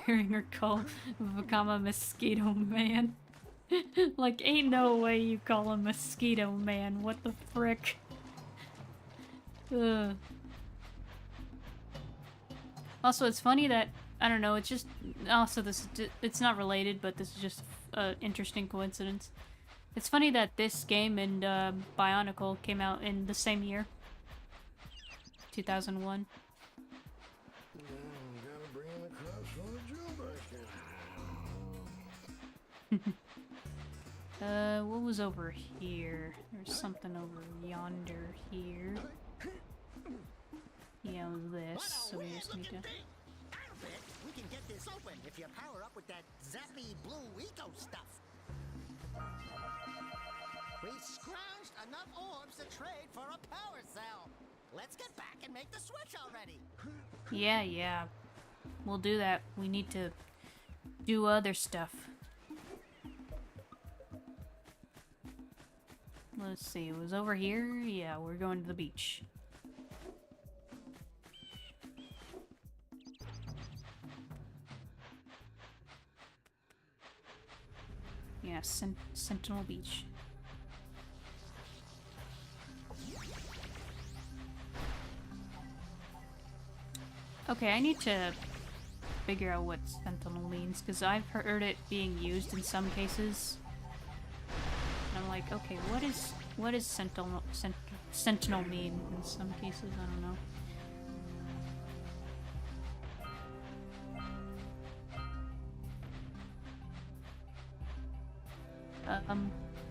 hearing her call Vakama Mosquito Man. Like, ain't no way you call him Mosquito Man, what the frick? Ugh. Also, it's funny that, I don't know, it's just, also it's not related, but this is just an interesting coincidence. It's funny that this game and Bionicle came out in the same year. 2001. What was over here? There's something over yonder here. Yeah, it was this, so we just need to... We can get this open if you power up with that zappy blue eco stuff. We scrounged enough orbs to trade for a power cell. Let's get back and make the switch already. Yeah. We'll do that. We need to do other stuff. Let's see, it was over here? Yeah, we're going to the beach. Yeah, Sentinel Beach. Okay, I need to figure out what Sentinel means, because I've heard it being used in some cases. And I'm like, like, okay, what is sentinel mean in some cases? I don't know.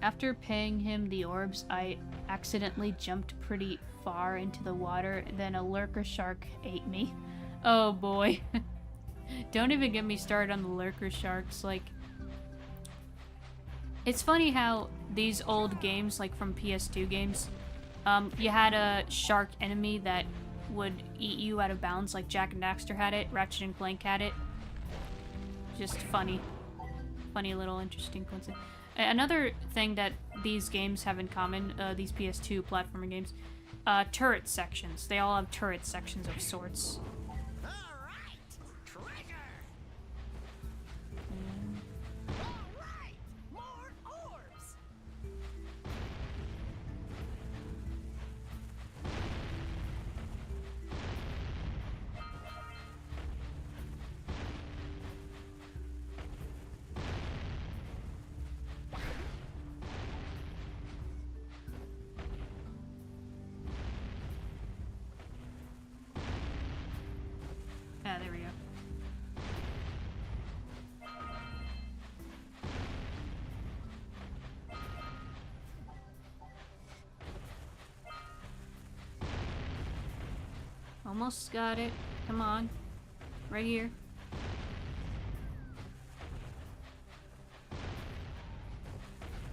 After paying him the orbs, I accidentally jumped pretty far into the water, then a lurker shark ate me. Oh boy. Don't even get me started on the lurker sharks, like... It's funny how these old games, like from PS2 games, you had a shark enemy that would eat you out of bounds, like Jak and Daxter had it, Ratchet and Clank had it. Just funny. Funny little interesting coincidence. Another thing that these games have in common, these PS2 platforming games, turret sections. They all have turret sections of sorts. Ah, there we go. Almost got it. Come on. Right here.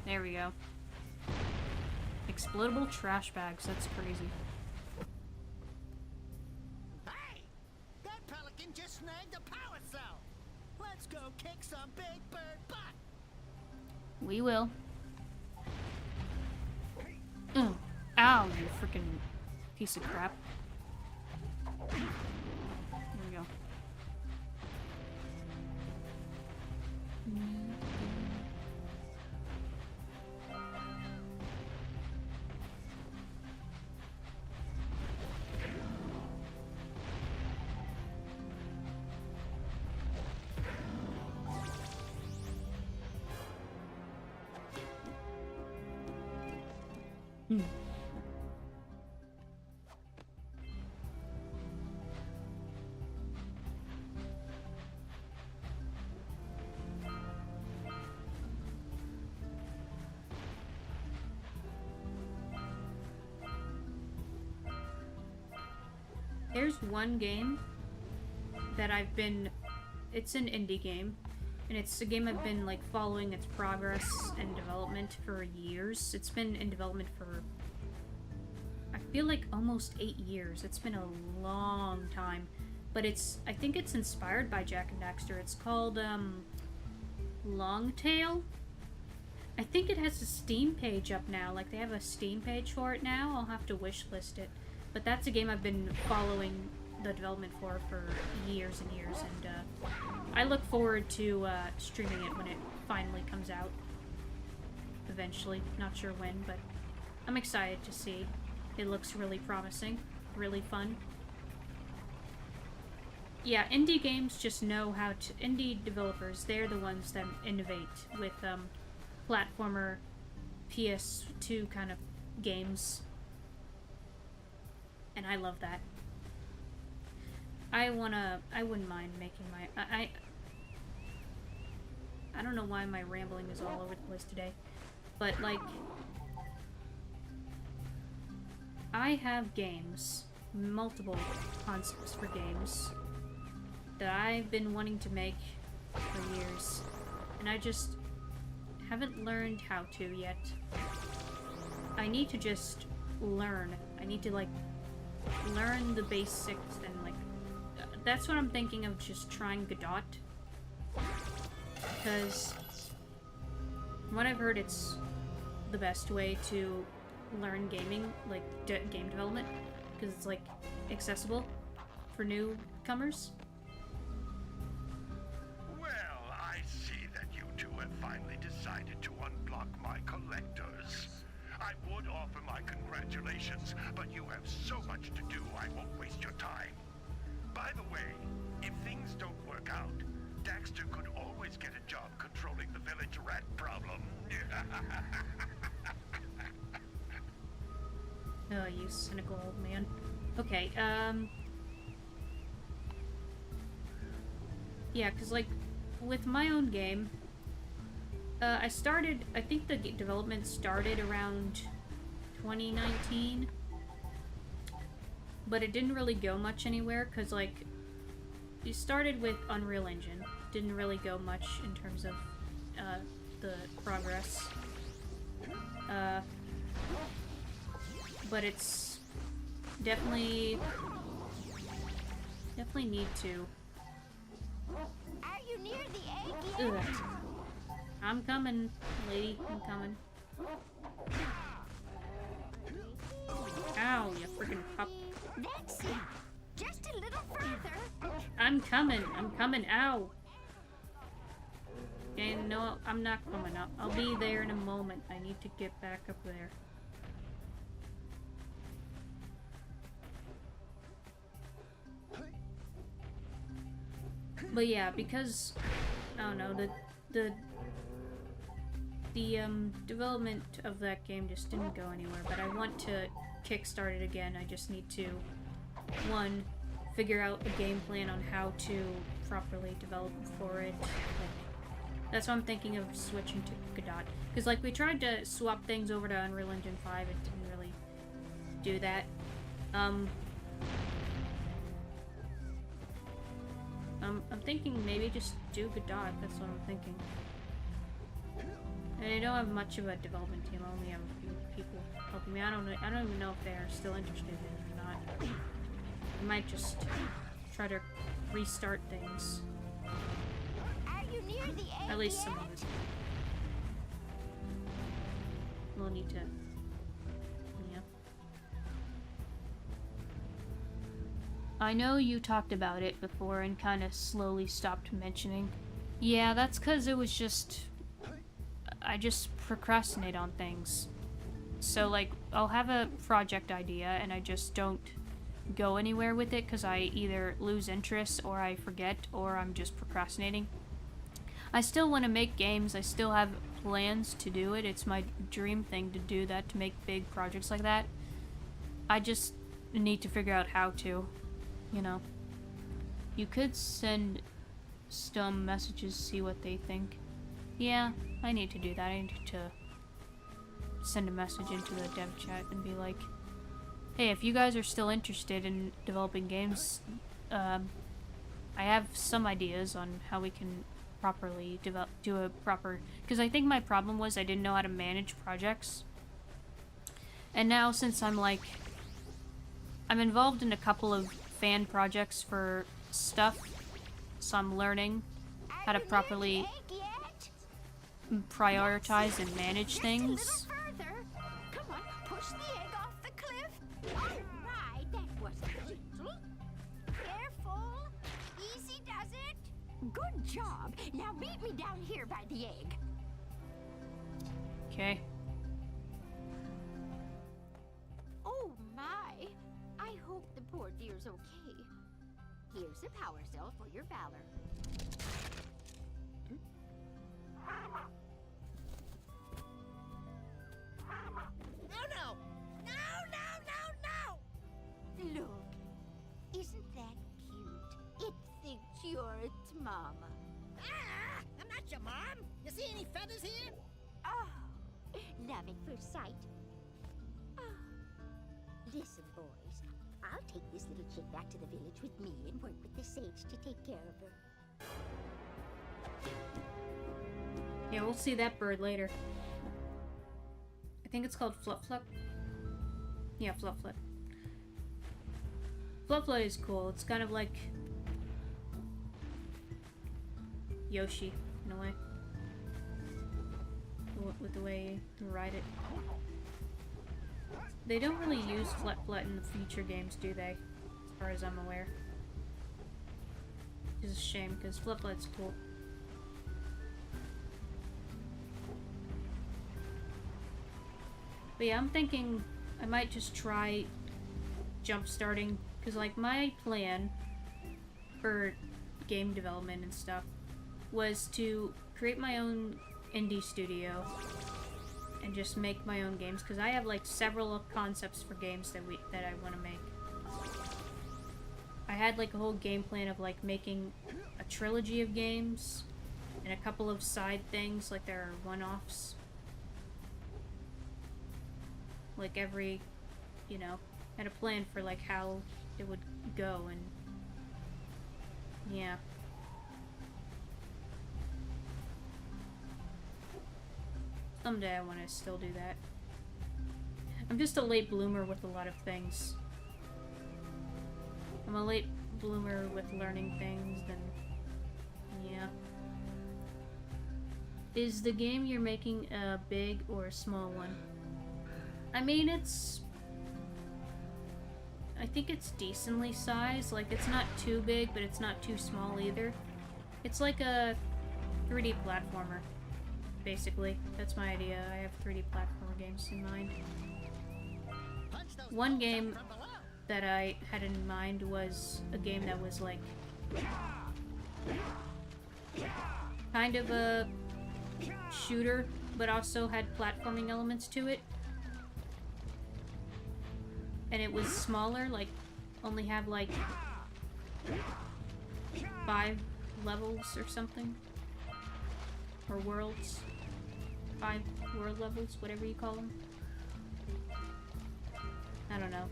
There we go. Explodable trash bags. That's crazy. Hey! That pelican just snagged a power cell! Let's go kick some big bird butt! We will. Ow, you freaking piece of crap. There we go. There's one game that I've been... It's an indie game, and it's a game I've been, like, following its progress and development for years. It's been in development for... I feel like almost 8 years. It's been a long time. But it's... I think it's inspired by Jak and Daxter. It's called, Longtail? I think it has a Steam page up now. Like, they have a Steam page for it now. I'll have to wishlist it. But that's a game I've been following the development for years and years, and I look forward to streaming it when it finally comes out. Eventually. Not sure when, but I'm excited to see. It looks really promising. Really fun. Yeah, indie games just know how to... Indie developers, they're the ones that innovate with platformer PS2 kind of games. And I love that. I wouldn't mind making my... I don't know why my rambling is all over the place today. But, like... I have games, multiple concepts for games, that I've been wanting to make for years. And I just haven't learned how to yet. I need to just learn. I need to, like... learn the basics and like that's what I'm thinking of, just trying Godot, because from what I've heard it's the best way to learn gaming, like game development, because it's like accessible for newcomers. Well, I see that you two have finally decided to unblock my collectors. I would offer my congratulations, but you have so much to do, I won't waste your time. By the way, if things don't work out, Daxter could always get a job controlling the village rat problem. Oh, you cynical old man. Okay, yeah, because, like, with my own game, I think the development started around 2019, but it didn't really go much anywhere, because, like, you started with Unreal Engine, didn't really go much in terms of, the progress, but it's definitely need to. Are you near the egg yet? Ugh. I'm coming, lady. I'm coming. Ow, you freaking pup. That's it. Just a little further. I'm coming. I'm coming. Ow. Okay, no, I'm not coming up. I'll be there in a moment. I need to get back up there. But yeah, because I don't know, the development of that game just didn't go anywhere, but I want to kickstart it again. I just need to, one, figure out a game plan on how to properly develop for it. Like, that's why I'm thinking of switching to Godot. Because, like, we tried to swap things over to Unreal Engine 5, it didn't really do that. I'm thinking maybe just do Godot, that's what I'm thinking. And I don't have much of a development team, I only have a few people helping me. I don't even know if they're still interested in it or not. I might just try to restart things. Are you near the egg At least yet? some of it. We'll need to... yeah. I know you talked about it before and kind of slowly stopped mentioning. Yeah, that's because it was just... I just procrastinate on things. So, like, I'll have a project idea and I just don't go anywhere with it because I either lose interest or I forget or I'm just procrastinating. I still want to make games. I still have plans to do it. It's my dream thing to do that, to make big projects like that. I just need to figure out how to, you know. You could send some messages, see what they think. Yeah, I need to do that. I need to send a message into the dev chat and be like, hey, if you guys are still interested in developing games, I have some ideas on how we can properly do a proper... Because I think my problem was I didn't know how to manage projects. And now, since I'm involved in a couple of fan projects for stuff, so I'm learning how to properly prioritize and manage things. Come on, push the egg off the cliff. All right, that wasn't gentle. Careful. Easy does it. Good job. Now meet me down here by the egg. Okay. Oh my. I hope the poor dear's okay. Here's a power cell for your valor. Look, isn't that cute? It thinks you're its mama. Ah, I'm not your mom. You see any feathers here? Oh, love at first sight. Oh. Listen, boys, I'll take this little chick back to the village with me and work with the sage to take care of her. Yeah, we'll see that bird later. I think it's called Fluff. Yeah, Fluff. Fluff is cool. It's kind of like Yoshi, in a way. With the way you ride it. They don't really use Fluff in the future games, do they? As far as I'm aware. It's a shame, because Fluff's cool. But yeah, I'm thinking I might just try jump-starting, because like my plan for game development and stuff was to create my own indie studio and just make my own games, because I have like several concepts for games that I want to make. I had like a whole game plan of like making a trilogy of games and a couple of side things, like there are one-offs. Like every, you know, had a plan for like how it would go, and yeah. Someday I want to still do that. I'm just a late bloomer with a lot of things. I'm a late bloomer with learning things, then yeah. Is the game you're making a big or a small one? I mean, I think it's decently sized. Like, it's not too big, but it's not too small either. It's like a 3D platformer, basically. That's my idea. I have 3D platformer games in mind. One game that I had in mind was a game that was like kind of a shooter, but also had platforming elements to it. And it was smaller, like only had like 5 levels or something. Or worlds. 5 world levels, whatever you call them. I don't know.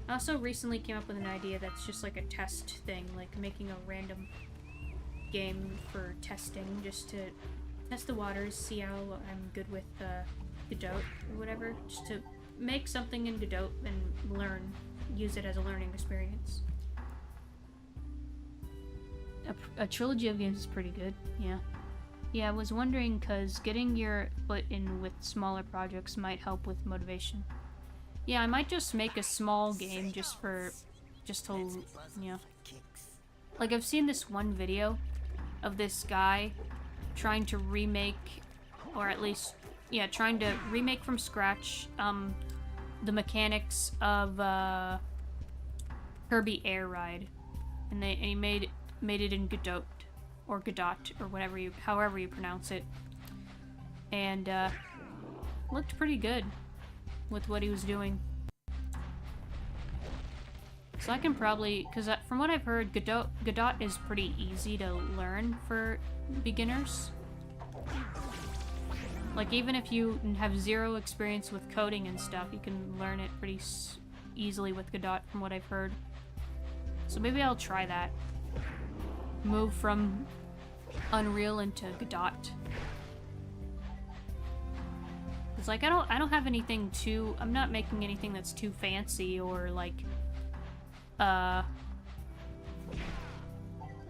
I also recently came up with an idea that's just like a test thing, like making a random game for testing, just to test the waters, see how I'm good with Godot or whatever, just to make something in Godot and learn, use it as a learning experience. A trilogy of games is pretty good, yeah. Yeah, I was wondering, because getting your foot in with smaller projects might help with motivation. Yeah, I might just make a small game just to, you know. Like, I've seen this one video of this guy trying to remake, or at least, yeah, trying to remake from scratch, the mechanics of, Kirby Air Ride. And he made it in Godot, or Godot, or however you pronounce it. And, looked pretty good with what he was doing. So I can probably, because from what I've heard, Godot is pretty easy to learn for beginners. Like, even if you have 0 experience with coding and stuff, you can learn it pretty easily with Godot, from what I've heard. So maybe I'll try that. Move from Unreal into Godot. It's like, I don't have anything too, I'm not making anything that's too fancy or like,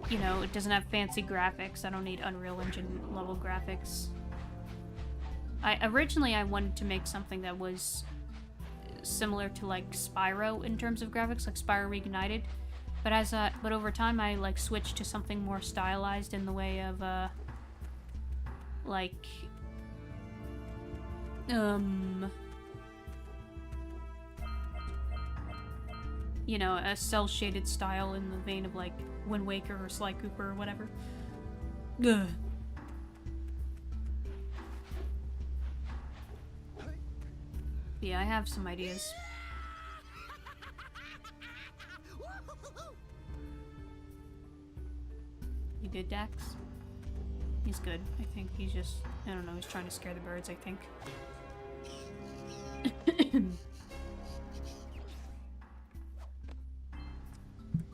you know, it doesn't have fancy graphics. I don't need Unreal Engine level graphics. Originally I wanted to make something that was similar to like Spyro in terms of graphics, like Spyro Reignited. But over time I like switched to something more stylized in the way of like you know, a cel-shaded style in the vein of like Wind Waker or Sly Cooper or whatever. Ugh. Yeah, I have some ideas. You good, Dax? He's good. I think he's just, I don't know, he's trying to scare the birds, I think.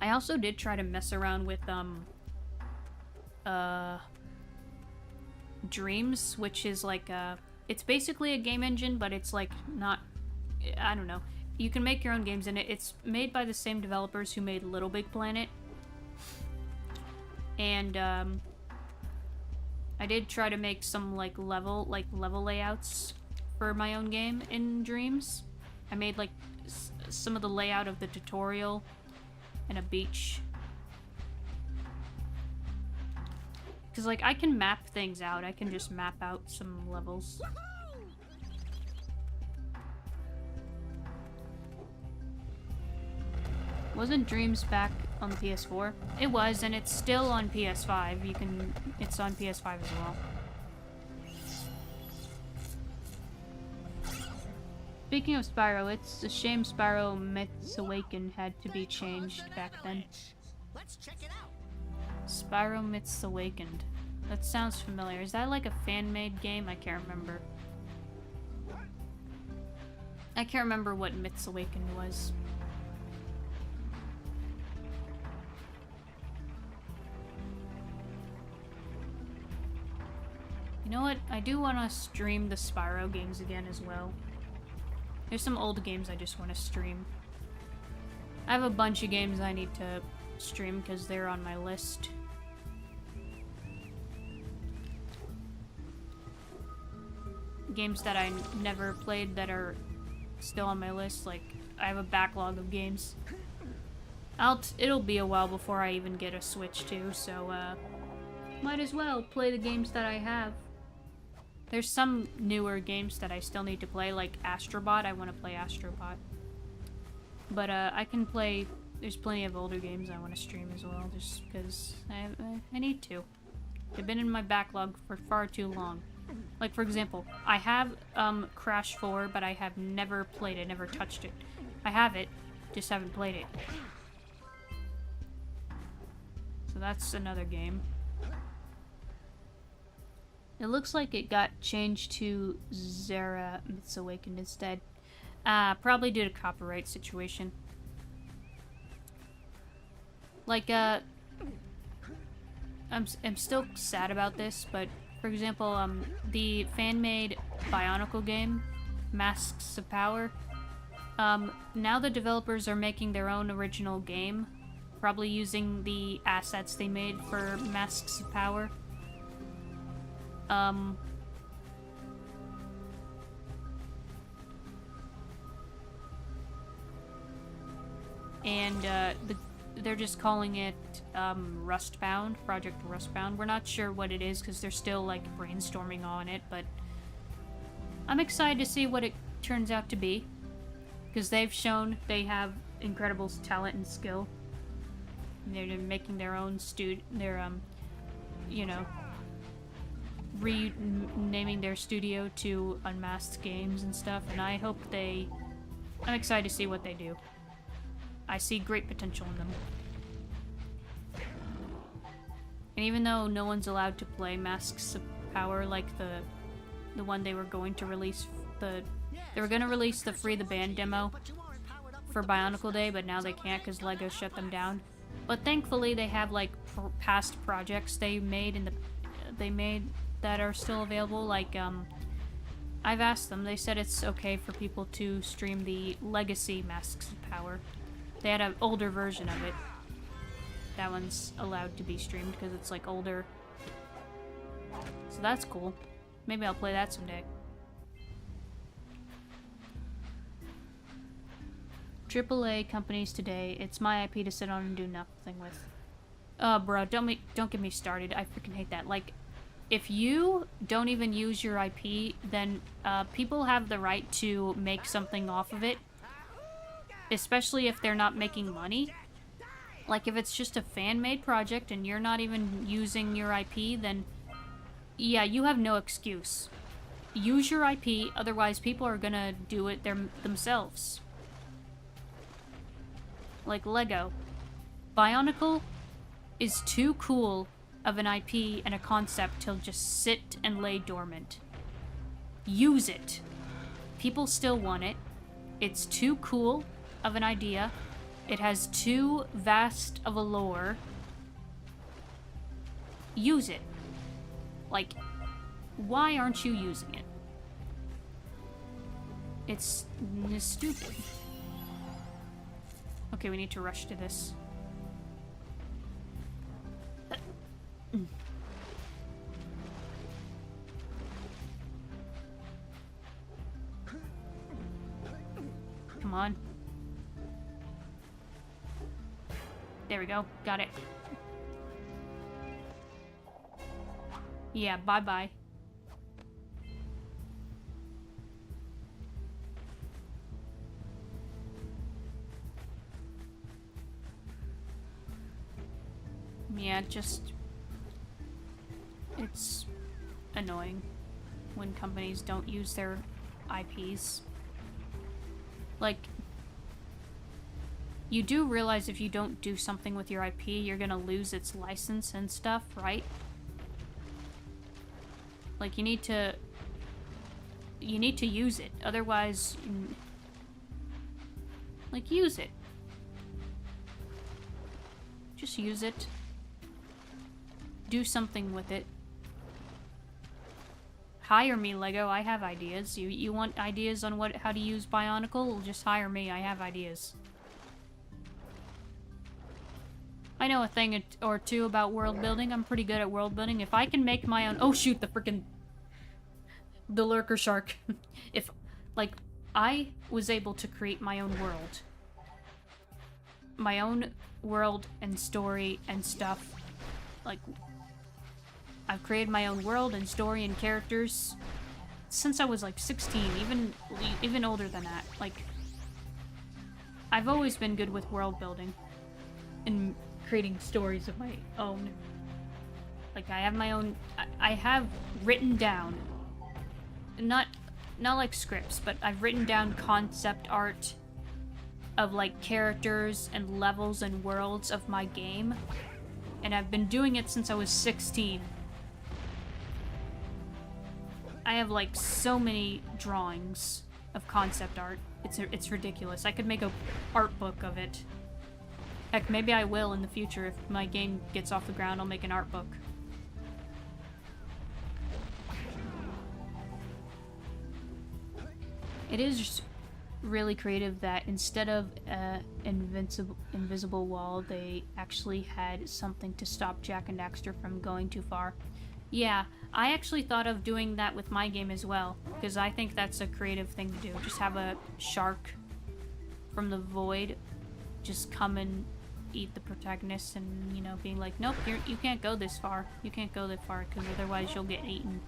I also did try to mess around with, Dreams, which is like, it's basically a game engine, but it's like not, I don't know. You can make your own games in it. It's made by the same developers who made Little Big Planet. And, I did try to make some, like, level layouts for my own game in Dreams. I made, like, some of the layout of the tutorial and a beach. Because, like, I can map things out. I can just map out some levels. Wasn't Dreams back on the PS4? It was, and it's still on PS5. It's on PS5 as well. Speaking of Spyro, it's a shame Spyro Myths Awakened had to be changed back then. Let's check it out. Spyro Myths Awakened. That sounds familiar. Is that like a fan-made game? I can't remember. I can't remember what Myths Awakened was. You know what? I do want to stream the Spyro games again as well. There's some old games I just want to stream. I have a bunch of games I need to stream because they're on my list. Games that I never played that are still on my list. Like, I have a backlog of games. It'll be a while before I even get a Switch too, so might as well play the games that I have. There's some newer games that I still need to play, like Astrobot. I want to play Astrobot. But I can play, there's plenty of older games I want to stream as well, just because I need to. They've been in my backlog for far too long. Like, for example, I have Crash 4, but I have never played it, never touched it. I have it, just haven't played it. So that's another game. It looks like it got changed to Zera Myths Awakened instead. Probably due to copyright situation. Like, I'm still sad about this, but for example, the fan-made Bionicle game, Masks of Power, now the developers are making their own original game, probably using the assets they made for Masks of Power. And they're just calling it Rustbound, Project Rustbound. We're not sure what it is because they're still like brainstorming on it, but I'm excited to see what it turns out to be because they've shown they have incredible talent and skill. And they're making their own you know, renaming their studio to Unmasked Games and stuff, and I'm excited to see what they do. I see great potential in them. And even though no one's allowed to play Masks of Power like the one they were going to release, they were going to release the Free the Band demo for Bionicle Day, but now they can't because LEGO shut them down. But thankfully they have like past projects they made that are still available. Like I've asked them, they said it's okay for people to stream the Legacy Masks of Power. They had an older version of it. That one's allowed to be streamed because it's like older. So that's cool. Maybe I'll play that someday. AAA companies today, it's my IP to sit on and do nothing with. Oh, bro, don't get me started. I freaking hate that. Like, if you don't even use your IP, then people have the right to make something off of it. Especially if they're not making money. Like, if it's just a fan-made project and you're not even using your IP, then yeah, you have no excuse. Use your IP, otherwise people are gonna do it themselves. Like Lego. Bionicle is too cool of an IP and a concept to just sit and lay dormant. Use it. People still want it. It's too cool of an idea. It has too vast of a lore. Use it. Like, why aren't you using it? It's stupid. Okay, we need to rush to this. Come on. There we go. Got it. Yeah, bye-bye. Yeah, it's annoying when companies don't use their IPs. like, you do realize if you don't do something with your IP, you're gonna lose its license and stuff, right? Like, you need to use it. Otherwise, like, use it. Just use it. Do something with it. Hire me, Lego. I have ideas. You want ideas on how to use Bionicle? Just hire me. I have ideas. I know a thing or two about world building. I'm pretty good at world building. If I can make my own... Oh, shoot, the lurker shark. If, like, I was able to create my own world. My own world and story and stuff. Like, I've created my own world and story and characters since I was like 16, even older than that. Like, I've always been good with world building and creating stories of my own. Like, I have my own, I have written down, not like scripts, but I've written down concept art of like characters and levels and worlds of my game, and I've been doing it since I was 16. I have like so many drawings of concept art. It's ridiculous. I could make a art book of it. Heck, maybe I will in the future. If my game gets off the ground, I'll make an art book. It is just really creative that instead of invisible wall, they actually had something to stop Jak and Daxter from going too far. Yeah, I actually thought of doing that with my game as well, because I think that's a creative thing to do. Just have a shark from the void just come and eat the protagonist and, you know, being like, nope, you can't go this far. You can't go that far, because otherwise you'll get eaten.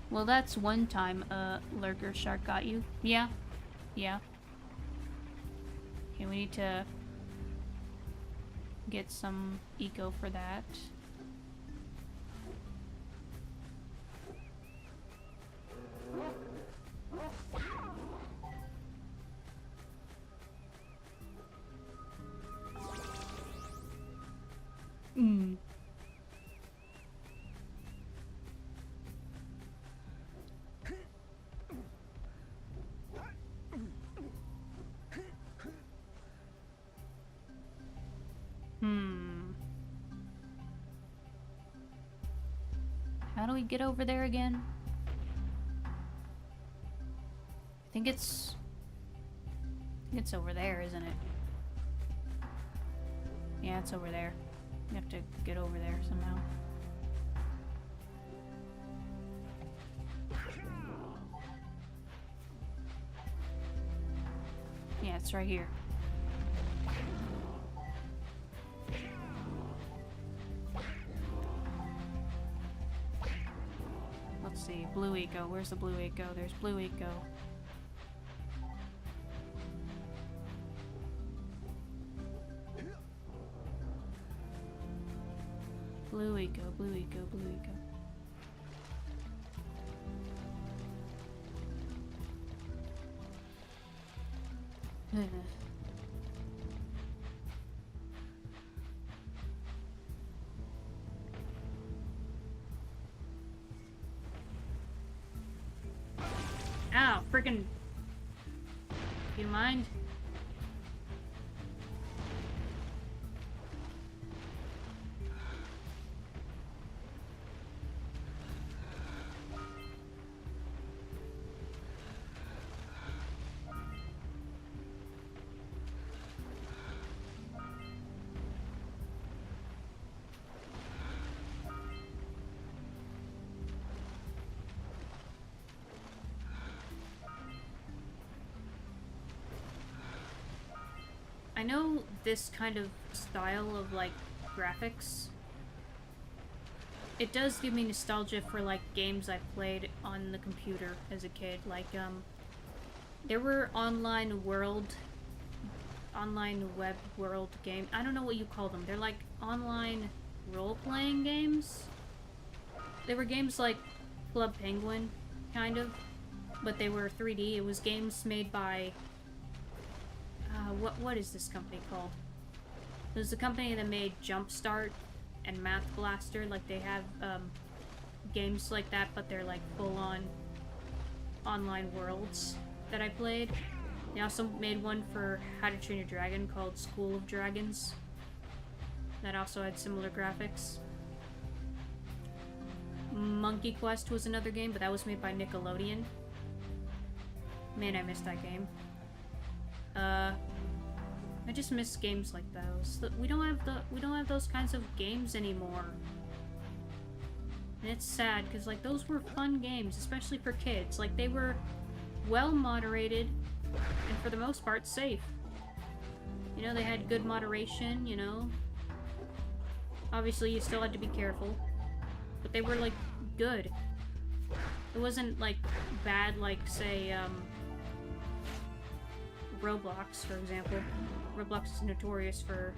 Well, that's one time a lurker shark got you. Yeah. Yeah. Okay, we need to get some eco for that. How do we get over there again? I think it's over there, isn't it? Yeah, it's over there. You have to get over there somehow. Yeah, it's right here. Let's see, blue eco. Where's the blue eco? There's blue eco. Blue eco, blue eco, blue eco. Ow, freaking. You mind? I know this kind of style of, like, graphics, it does give me nostalgia for, like, games I played on the computer as a kid. Like, there were online web world game. I don't know what you call them. They're like online role-playing games. they were games like Club Penguin, kind of, but they were 3D. It was games made by, what is this company called? It was the company that made Jumpstart and Math Blaster. Like, they have, games like that, but they're like full-on online worlds that I played. They also made one for How to Train Your Dragon called School of Dragons. That also had similar graphics. Monkey Quest was another game, but that was made by Nickelodeon. Man, I missed that game. I just miss games like those. We don't have those kinds of games anymore. And it's sad, because, like, those were fun games, especially for kids. Like, they were well-moderated, and for the most part, safe. You know, they had good moderation, you know. Obviously, you still had to be careful. But they were, like, good. It wasn't, like, bad, like, say, Roblox, for example. Roblox is notorious for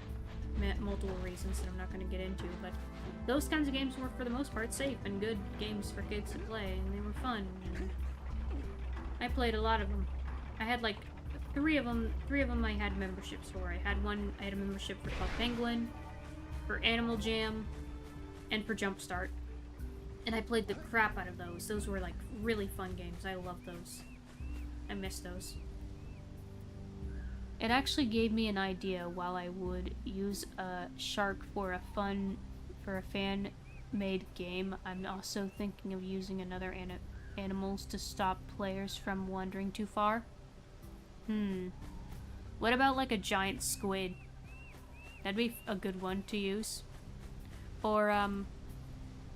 multiple reasons that I'm not going to get into, but those kinds of games were, for the most part, safe and good games for kids to play, and they were fun. And I played a lot of them. I had, like, three of them I had memberships for. I had a membership for Club Penguin, for Animal Jam, and for Jumpstart. And I played the crap out of those. Those were, like, really fun games. I love those. I miss those. It actually gave me an idea while I would use a shark for a fan-made game. I'm also thinking of using another animals to stop players from wandering too far. What about like a giant squid? That'd be a good one to use. Or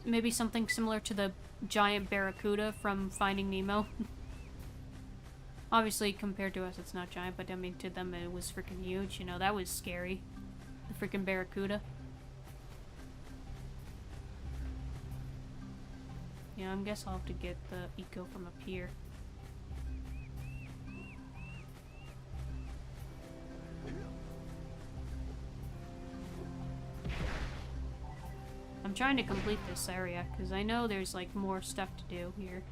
maybe something similar to the giant barracuda from Finding Nemo. Obviously, compared to us, it's not giant, but I mean, to them, it was freaking huge. You know, that was scary. The freaking barracuda. Yeah, I guess I'll have to get the eco from up here. I'm trying to complete this area, because I know there's, like, more stuff to do here.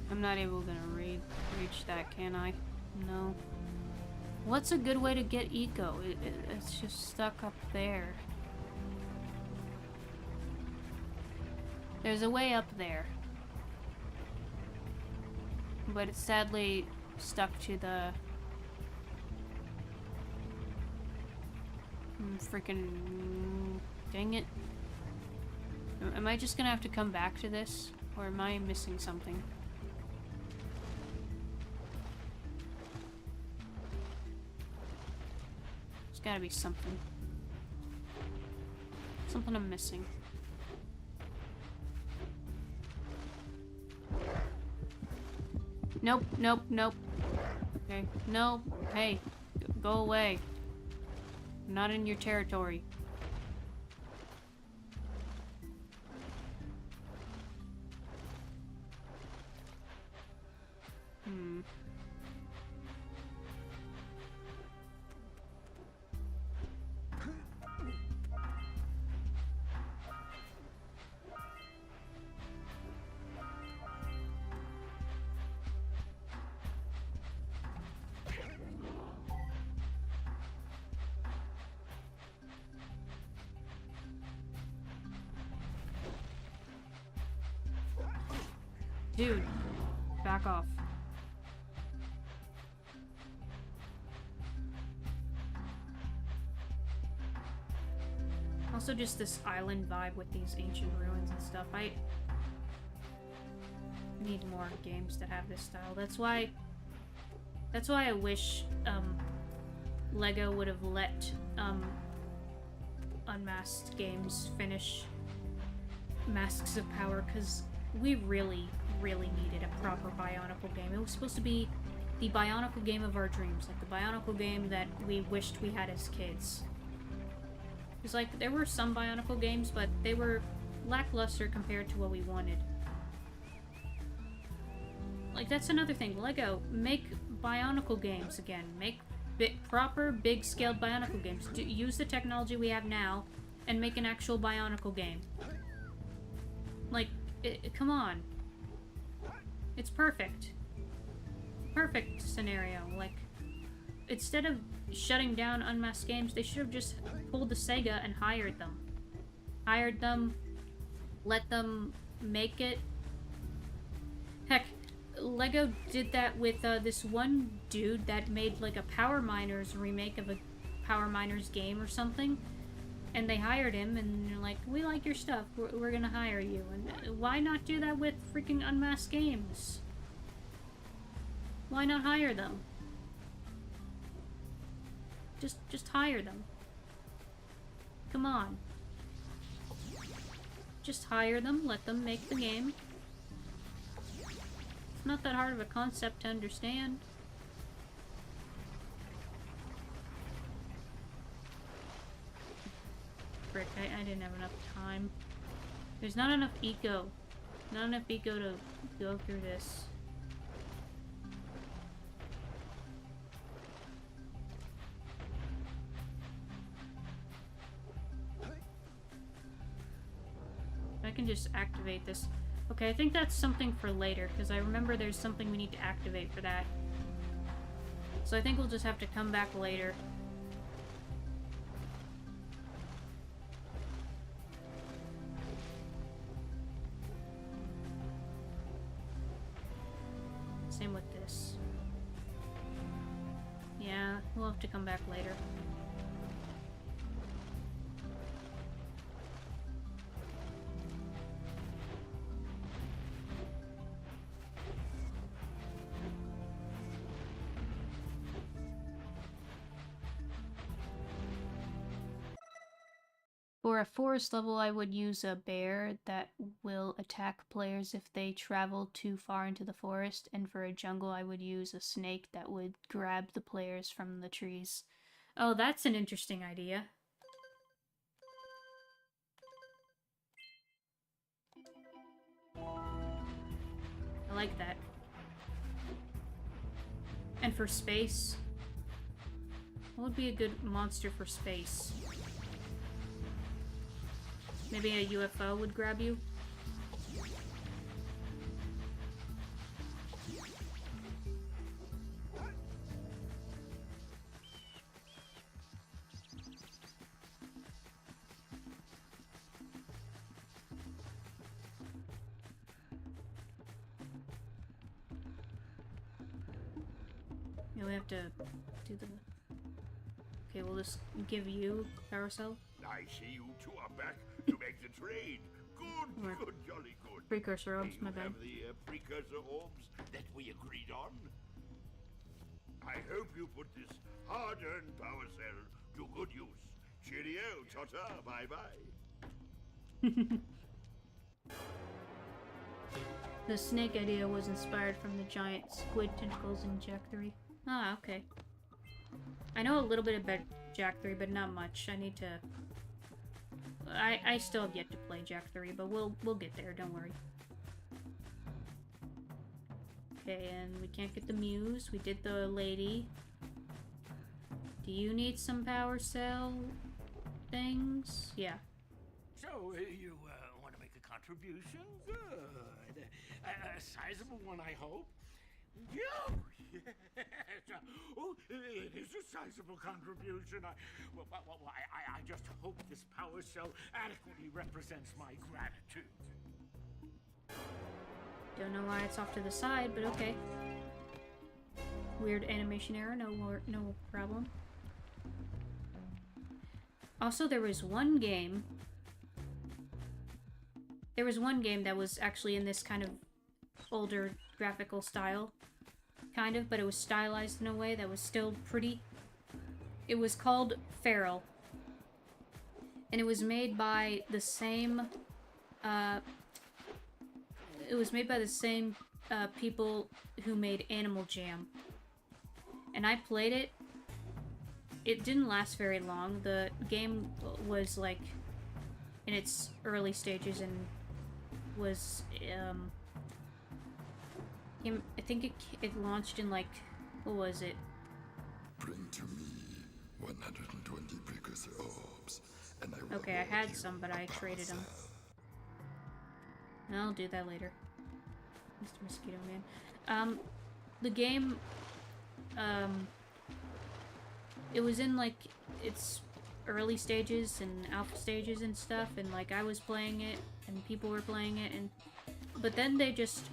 I'm not able to reach that, can I? No. What's a good way to get eco? It's just stuck up there. There's a way up there. But it's sadly stuck to the... freaking... dang it. Am I just gonna have to come back to this? Or am I missing something? There's gotta be something. Something I'm missing. Nope, nope, nope. Okay, no, hey, go away. I'm not in your territory. Dude, back off. Also just this island vibe with these ancient ruins and stuff. I need more games that have this style. That's why I wish LEGO would have let Unmasked Games finish Masks of Power, because we really needed a proper Bionicle game. It was supposed to be the Bionicle game of our dreams, like the Bionicle game that we wished we had as kids. Because, like, there were some Bionicle games, but they were lackluster compared to what we wanted. Like, that's another thing. LEGO, make Bionicle games again. Make proper, big-scaled Bionicle games. Use the technology we have now and make an actual Bionicle game. Like, come on. It's perfect. Perfect scenario. Like, instead of shutting down Unmasked Games, they should have just pulled the Sega and hired them. Hired them, let them make it. Heck, LEGO did that with this one dude that made like a Power Miners remake of a Power Miners game or something. And they hired him and they're like, we like your stuff, we're gonna hire you. And why not do that with freaking Unmasked Games? Why not hire them? Just hire them. Come on. Just hire them, let them make the game. It's not that hard of a concept to understand. Frick, I didn't have enough time. There's not enough eco. Not enough eco to go through this. I can just activate this. Okay, I think that's something for later, because I remember there's something we need to activate for that. So I think we'll just have to come back later. Same with this. Yeah, we'll have to come back later. For a forest level, I would use a bear that will attack players if they travel too far into the forest, and for a jungle, I would use a snake that would grab the players from the trees. Oh, that's an interesting idea. I like that. And for space, what would be a good monster for space? Maybe a UFO would grab you? Yeah, we have to do the... Okay, we'll just give you Power Cell. I see you two are back to make the trade. Good, good, jolly good. Precursor orbs, my bad. Have the precursor orbs that we agreed on? I hope you put this hard-earned power cell to good use. Cheerio, ta-ta, bye-bye. The snake idea was inspired from the giant squid tentacles in Jak 3. Ah, okay. I know a little bit about Jak 3, but not much. I need to... I still have yet to play Jak 3, but we'll get there, don't worry. Okay, and we can't get the Muse. We did the lady. Do you need some power cell things? Yeah. So, you want to make a contribution? Good. A sizable one, I hope. Yeah. Yes. Oh, it is a sizable contribution. I just hope this power cell adequately represents my gratitude. Don't know why it's off to the side, but okay. Weird animation error, no problem. Also, there was one game that was actually in this kind of older graphical style. Kind of, but it was stylized in a way that was still pretty. It was called Feral. And it was made by the same, people who made Animal Jam. And I played it. it didn't last very long. The game was like in its early stages and was I think it launched in like, what was it? Bring to me 120 precursor orbs, and I will Okay, I had some, but I traded them. I'll do that later. Mr. Mosquito Man. The game, it was in like its early stages and alpha stages and stuff, and like I was playing it and people were playing it, and but then they just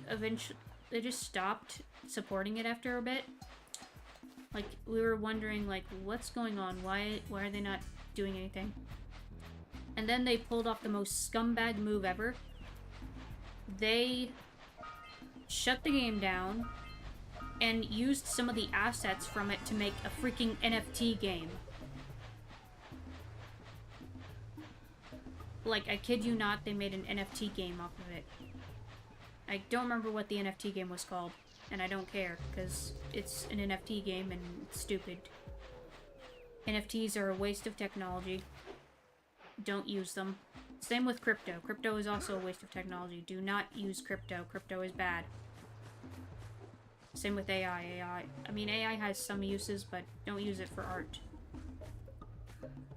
stopped supporting it after a bit. Like, we were wondering like, what's going on? Why are they not doing anything? And then they pulled off the most scumbag move ever. They shut the game down and used some of the assets from it to make a freaking NFT game. Like, I kid you not, they made an NFT game off of it. I don't remember what the NFT game was called, and I don't care, because it's an NFT game and it's stupid. NFTs are a waste of technology. Don't use them. Same with crypto. Crypto is also a waste of technology. Do not use crypto. Crypto is bad. Same with AI. I mean, AI has some uses, but don't use it for art.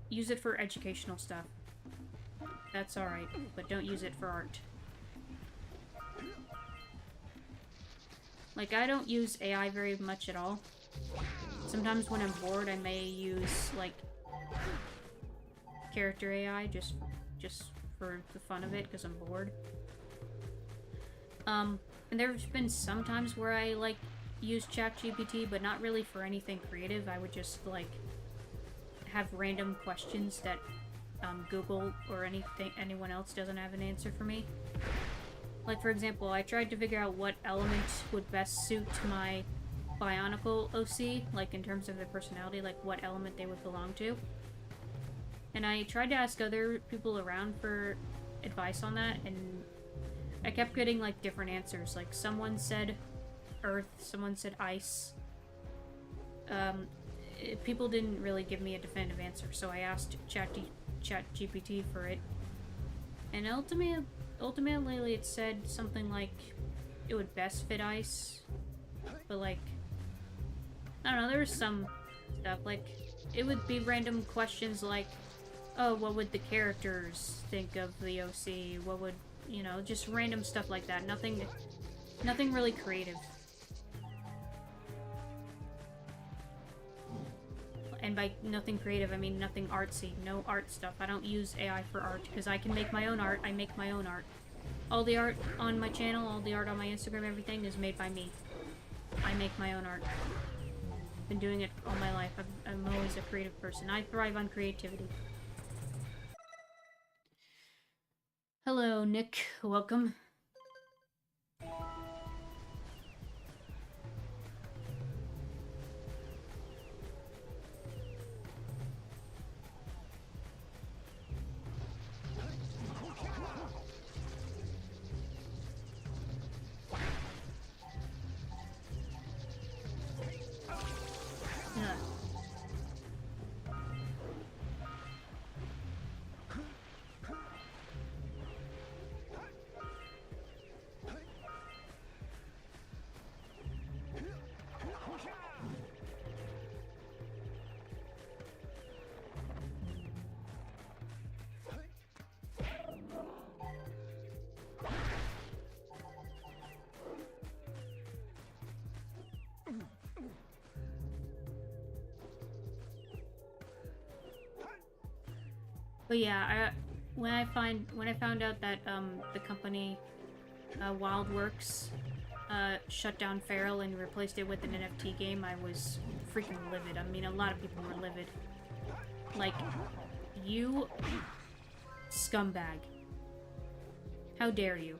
Use it for educational stuff. That's alright, but don't use it for art. Like, I don't use AI very much at all. Sometimes when I'm bored, I may use, like, character AI just for the fun of it, because I'm bored. And there's been some times where I, like, use ChatGPT, but not really for anything creative. I would just, like, have random questions that Google or anyone else doesn't have an answer for me. Like, for example, I tried to figure out what element would best suit my Bionicle OC, like in terms of their personality, like what element they would belong to. And I tried to ask other people around for advice on that, and I kept getting like different answers. Like, someone said earth, someone said ice. People didn't really give me a definitive answer, so I asked ChatGPT for it. And ultimately it said something like it would best fit ice, but like, I don't know, there was some stuff, like, it would be random questions like, oh, what would the characters think of the OC, what would, you know, just random stuff like that, nothing really creative. And by nothing creative, I mean nothing artsy, no art stuff. I don't use AI for art, because I can make my own art. I make my own art. All the art on my channel, all the art on my Instagram, everything is made by me. I make my own art. Been doing it all my life. I'm always a creative person. I thrive on creativity. Hello, Nick. Welcome. But yeah, when I found out that the company Wildworks shut down Feral and replaced it with an NFT game, I was freaking livid. I mean, a lot of people were livid. Like, you scumbag. How dare you?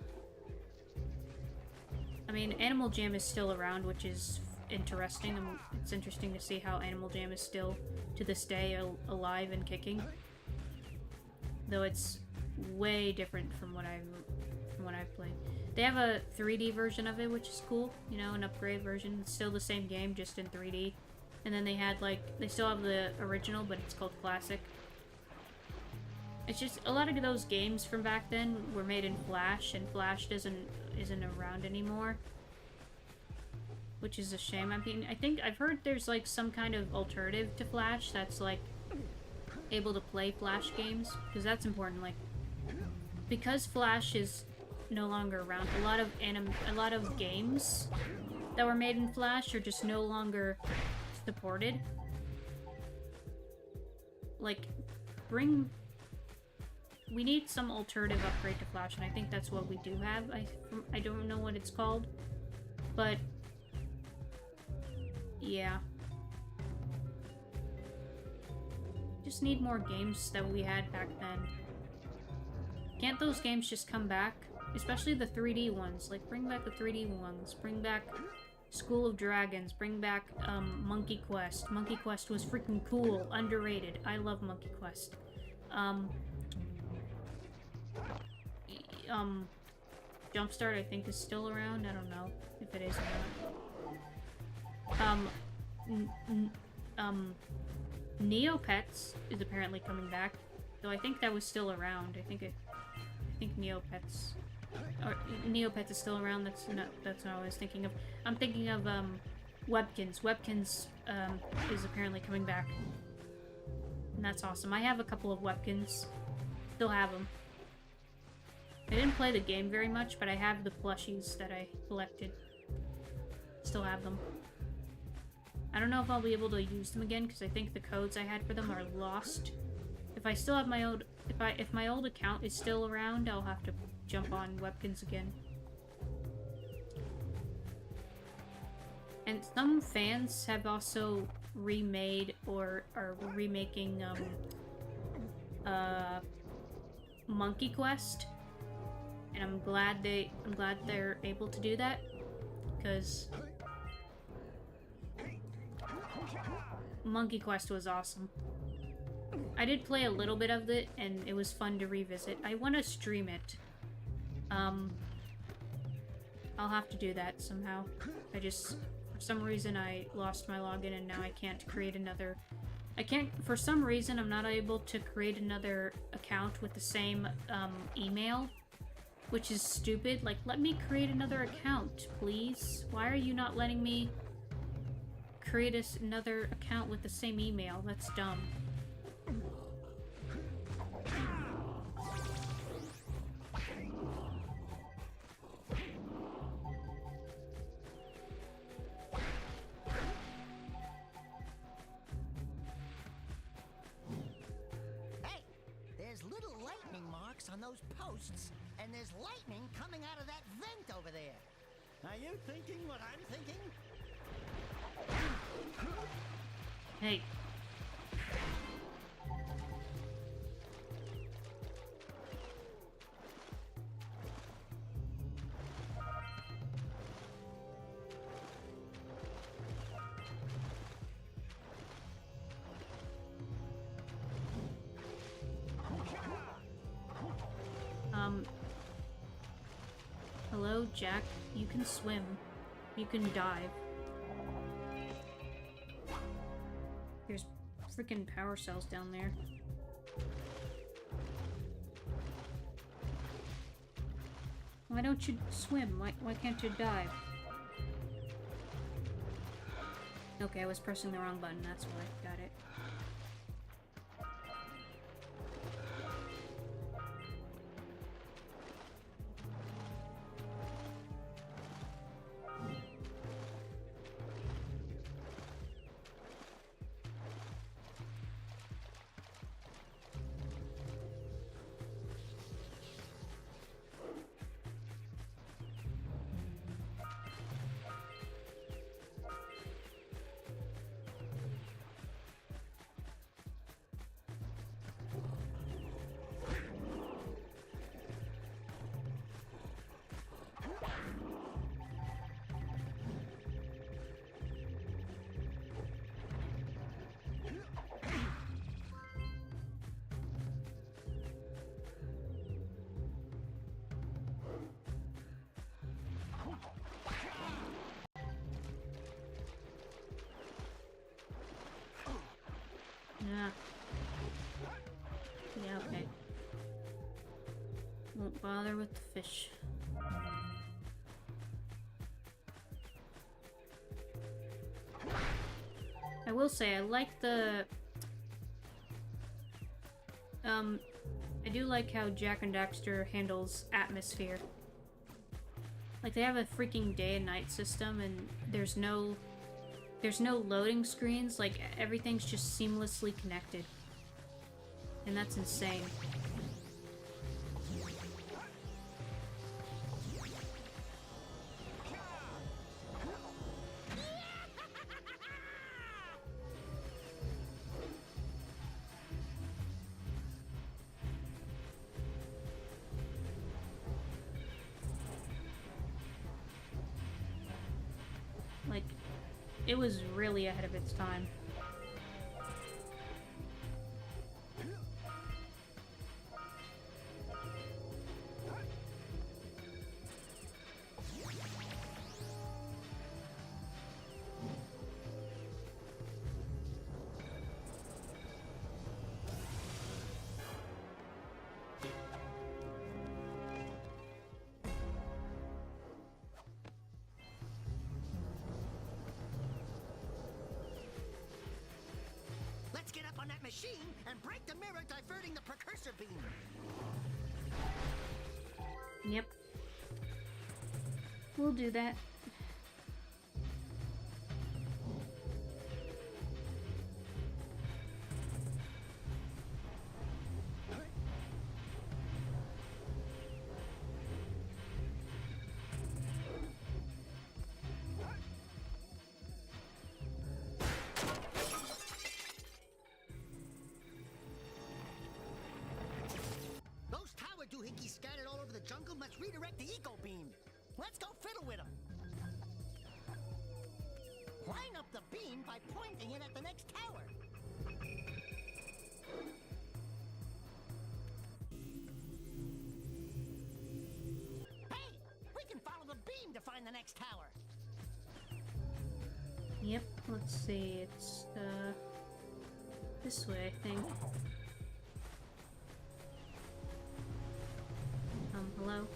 I mean, Animal Jam is still around, which is interesting. It's interesting to see how Animal Jam is still, to this day, alive and kicking. Though it's way different from what I've played. They have a 3D version of it, which is cool. You know, an upgrade version. It's still the same game, just in 3D. And then they had, like, they still have the original, but it's called Classic. It's just, a lot of those games from back then were made in Flash, and Flash isn't around anymore. Which is a shame. I mean, I think, I've heard there's, like, some kind of alternative to Flash that's, like, able to play Flash games, because that's important, like, because Flash is no longer around, a lot of games that were made in Flash are just no longer supported. Like, we need some alternative upgrade to Flash, and I think that's what we do have. I don't know what it's called, but yeah. Just need more games that we had back then. Can't those games just come back? Especially the 3D ones. Like, bring back the 3D ones. Bring back School of Dragons. Bring back, Monkey Quest. Monkey Quest was freaking cool. Underrated. I love Monkey Quest. Jumpstart, I think, is still around. I don't know if it is or not. Neopets is apparently coming back. So I think that was still around. I think Neopets... Or Neopets is still around. That's not what I was thinking of. I'm thinking of Webkins. Webkins is apparently coming back, and that's awesome. I have a couple of Webkins. Still have them. I didn't play the game very much, but I have the plushies that I collected. Still have them. I don't know if I'll be able to use them again because I think the codes I had for them are lost. If I still have my old, if my old account is still around, I'll have to jump on Webkins again. And some fans have also remade or are remaking Monkey Quest, and I'm glad they're able to do that, because Monkey Quest was awesome. I did play a little bit of it, and it was fun to revisit. I want to stream it. I'll have to do that somehow. For some reason I lost my login and now I can't create another... for some reason I'm not able to create another account with the same, email. Which is stupid. Like, let me create another account, please. Why are you not letting me create another account with the same email? That's dumb. On those posts, and there's lightning coming out of that vent over there. Are you thinking what I'm thinking? Hey. Hello, Jak. You can swim. You can dive. There's freaking power cells down there. Why don't you swim? Why can't you dive? Okay, I was pressing the wrong button. That's why. Got it. Yeah. Yeah, okay. Won't bother with the fish. I will say, I like the... I do like how Jak and Daxter handles atmosphere. Like, they have a freaking day and night system, and there's no loading screens. Like, everything's just seamlessly connected. And that's insane. Like, it was really ahead of its time. Let's get up on that machine and break the mirror diverting the precursor beam. Yep. We'll do that. Those tower doohickeys scattered all over the jungle must redirect the eco beam. Let's go fiddle with them. Line up the beam by pointing it at the next tower. Hey, we can follow the beam to find the next tower. Yep, let's see, it's, this way, I think. Hello?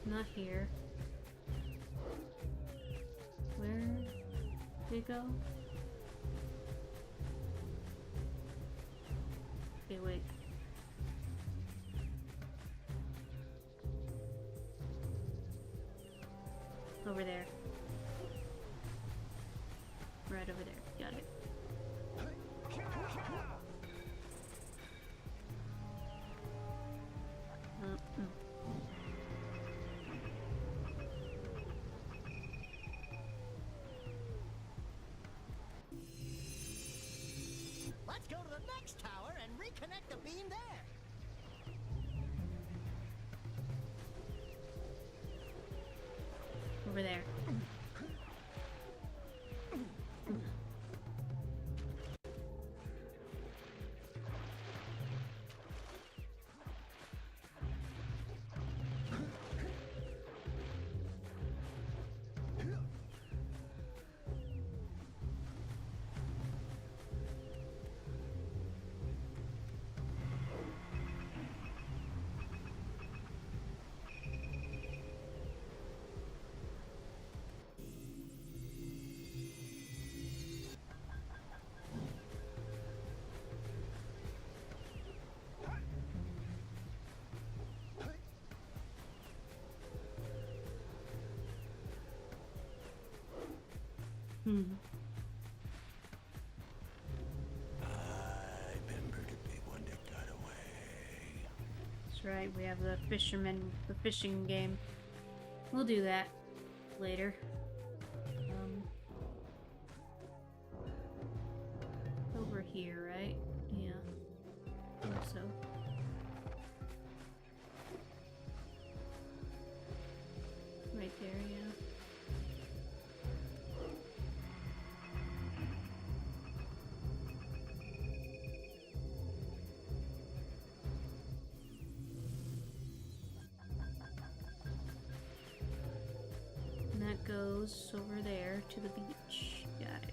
Not here. Where did it go? Okay, wait. Over there. Right over there. Got it. Let's go to the next tower and reconnect the beam there. Over there. I remember the big one that got away. That's right, we have the fishing game. We'll do that later. Over here, right? Yeah. I think so. Right there, yeah. goes over there to the beach. Got it.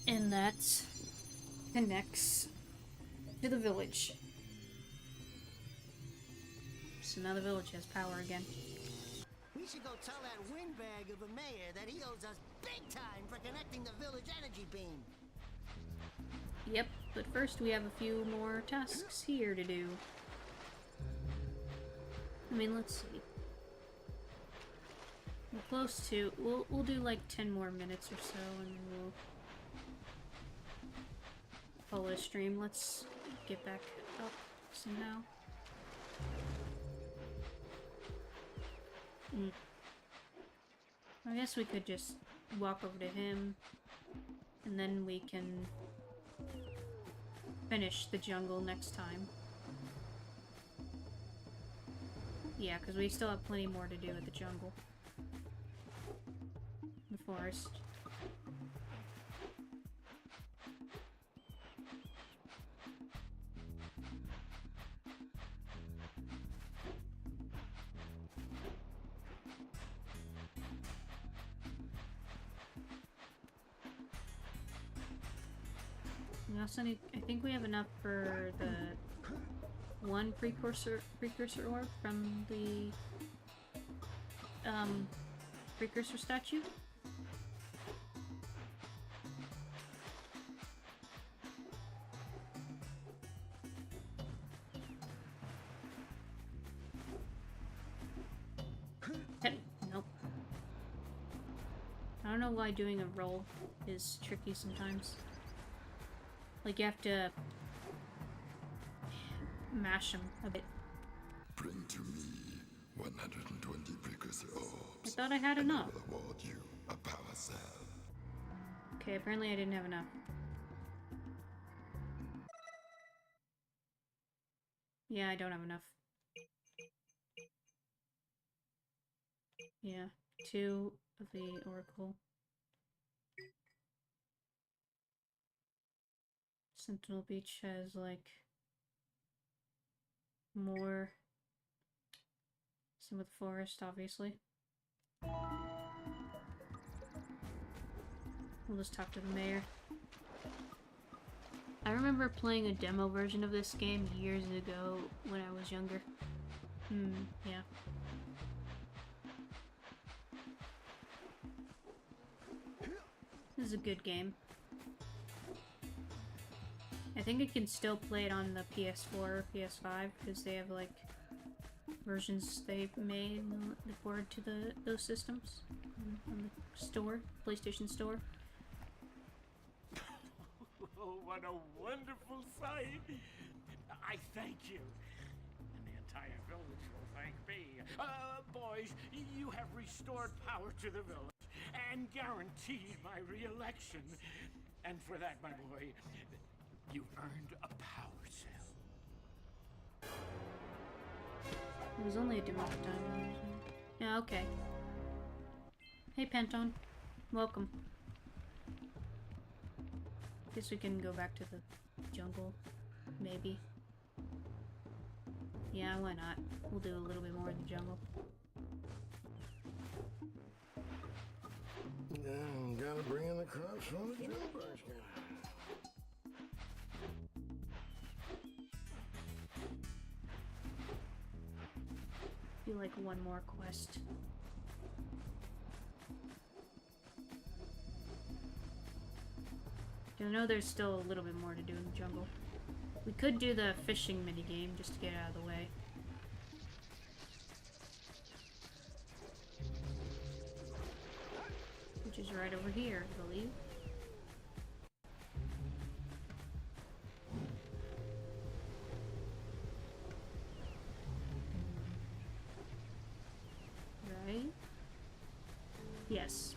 And that connects to the village. So now the village has power again. We should go tell that windbag of a mayor that he owes us big time for connecting the village energy beam. Yep, but first we have a few more tasks here to do. I mean, let's see. We're close to... We'll do like 10 more minutes or so, and then we'll follow the stream. Let's get back up somehow. I guess we could just walk over to him, and then we can finish the jungle next time. Yeah, because we still have plenty more to do with the jungle. The forest. We also need, I think we have enough for the one precursor orb from the precursor statue. Nope. I don't know why doing a roll is tricky sometimes. Like, you have to mash them a bit. Bring to me 120 precursor orbs. I thought I had enough. I will award you a power cell. Okay, apparently I didn't have enough. Yeah, I don't have enough. Yeah, 2 of the oracle. Sentinel Beach has like more. Same with forest, obviously. We'll just talk to the mayor. I remember playing a demo version of this game years ago when I was younger. Yeah. This is a good game. I think I can still play it on the PS4 or PS5 because they have like versions they've made and they forward to those systems on the store, PlayStation Store. Oh, what a wonderful sight! I thank you, and the entire village will thank me. Boys, you have restored power to the village and guaranteed my re-election. And for that, my boy, you've earned a power cell. It was only a demo time. Yeah, okay. Hey, Penton. Welcome. Guess we can go back to the jungle, maybe. Yeah, why not? We'll do a little bit more in the jungle. Yeah, gotta bring in the crops from the jungle. Do like one more quest. I know there's still a little bit more to do in the jungle. We could do the fishing minigame just to get out of the way. Which is right over here, I believe. Yes.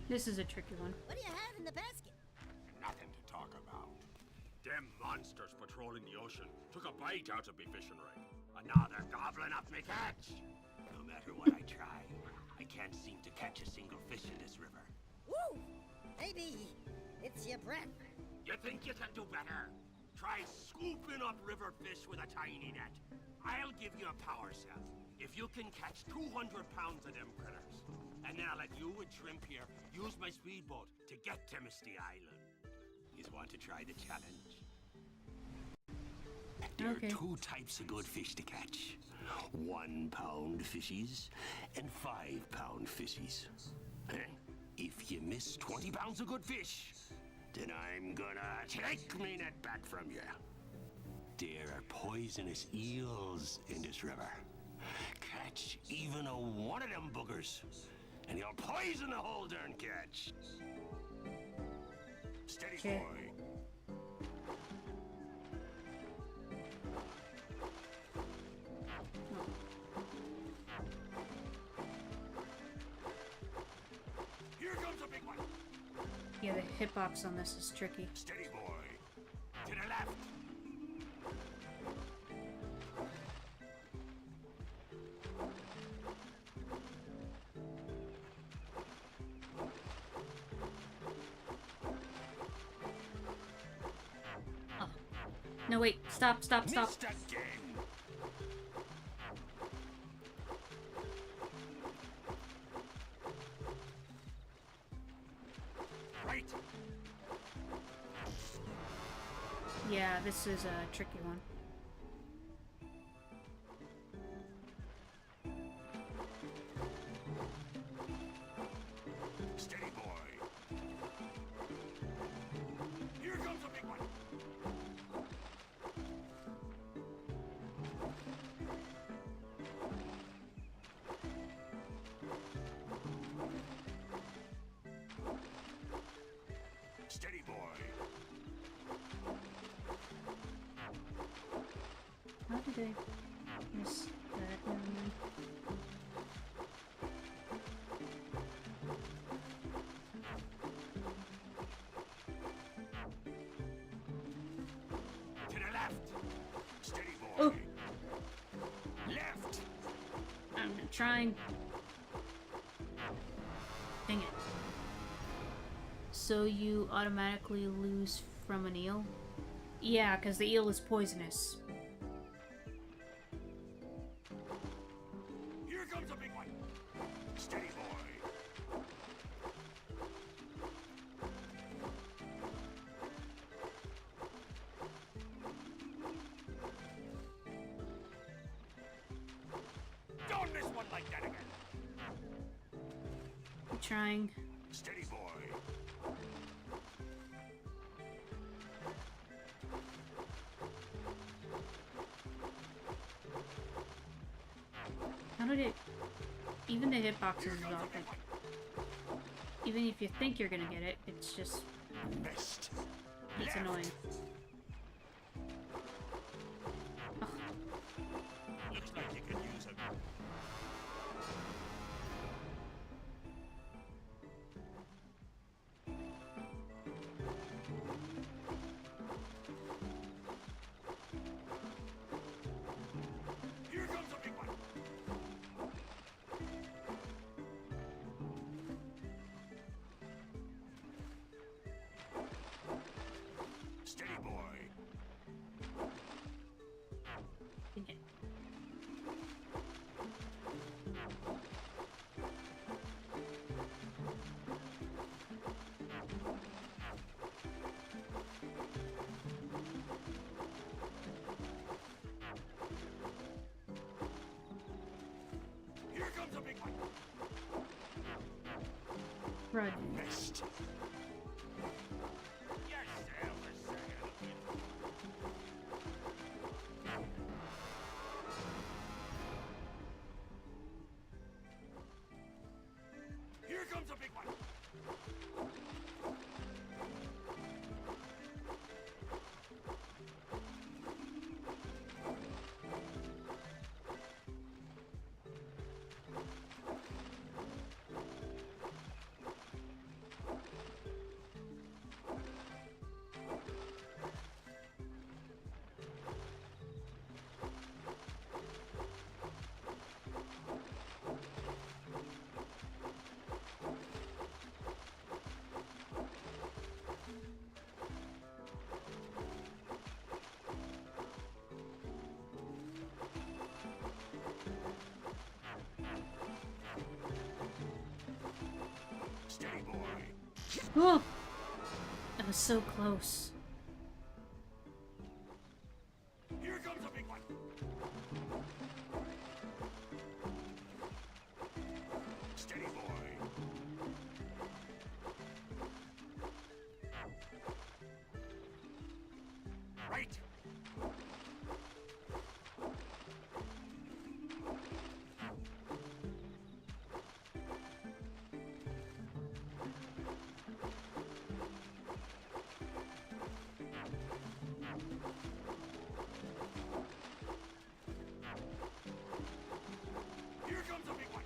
This is a tricky one. What do you have in the basket? Nothing to talk about. Them monsters patrolling the ocean took a bite out of me fishing rig. And now they're gobbling up me catch. No matter what I try, I can't seem to catch a single fish in this river. Woo! Maybe it's your breath. You think you can do better? Try scooping up river fish with a tiny net. I'll give you a power cell if you can catch 200 pounds of them critters. And then I'll let you and Shrimp here use my speedboat to get to Misty Island. You want to try the challenge? There are two types of good fish to catch. 1 pound fishies and 5 pound fishies. If you miss 20 pounds of good fish, then I'm gonna take me net back from you. There are poisonous eels in this river. Catch even one of them boogers, and you'll poison the whole darn catch. Steady, boy. Here comes a big one. Yeah, the hitbox on this is tricky. Steady, boy. To the left. Oh. No, wait. Stop, stop, stop. Missed again. Right. Yeah, this is a tricky one. Steady, boy. Here comes a big one. Steady, boy. How did I miss that one? To the left. Steady, boy. Oh. Left. I'm trying. Dang it. So you automatically lose from an eel? Yeah, because the eel is poisonous. Here comes a big one. Steady, boy. Don't miss one like that again. I'm trying. Steady, boy. How did it... Even the hitboxes is off. Like, even if you think you're gonna get it, it's just... Missed. It's annoying. Ugh. Looks like you could use it. Here comes a big one. Steady, boy. Dang it. Here comes a big one. Run. Missed. Yourself a second. Here comes a big one. Oh! That was so close. Here comes a big one. Steady, boy. Right. Here comes a big one.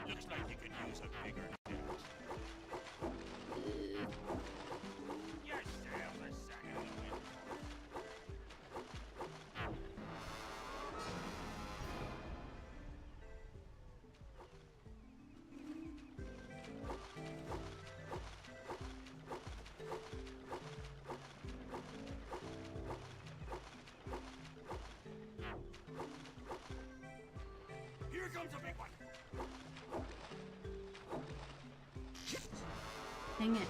Looks like you could use a bigger net. Yourself a second to win. Here comes a big one. Dang it.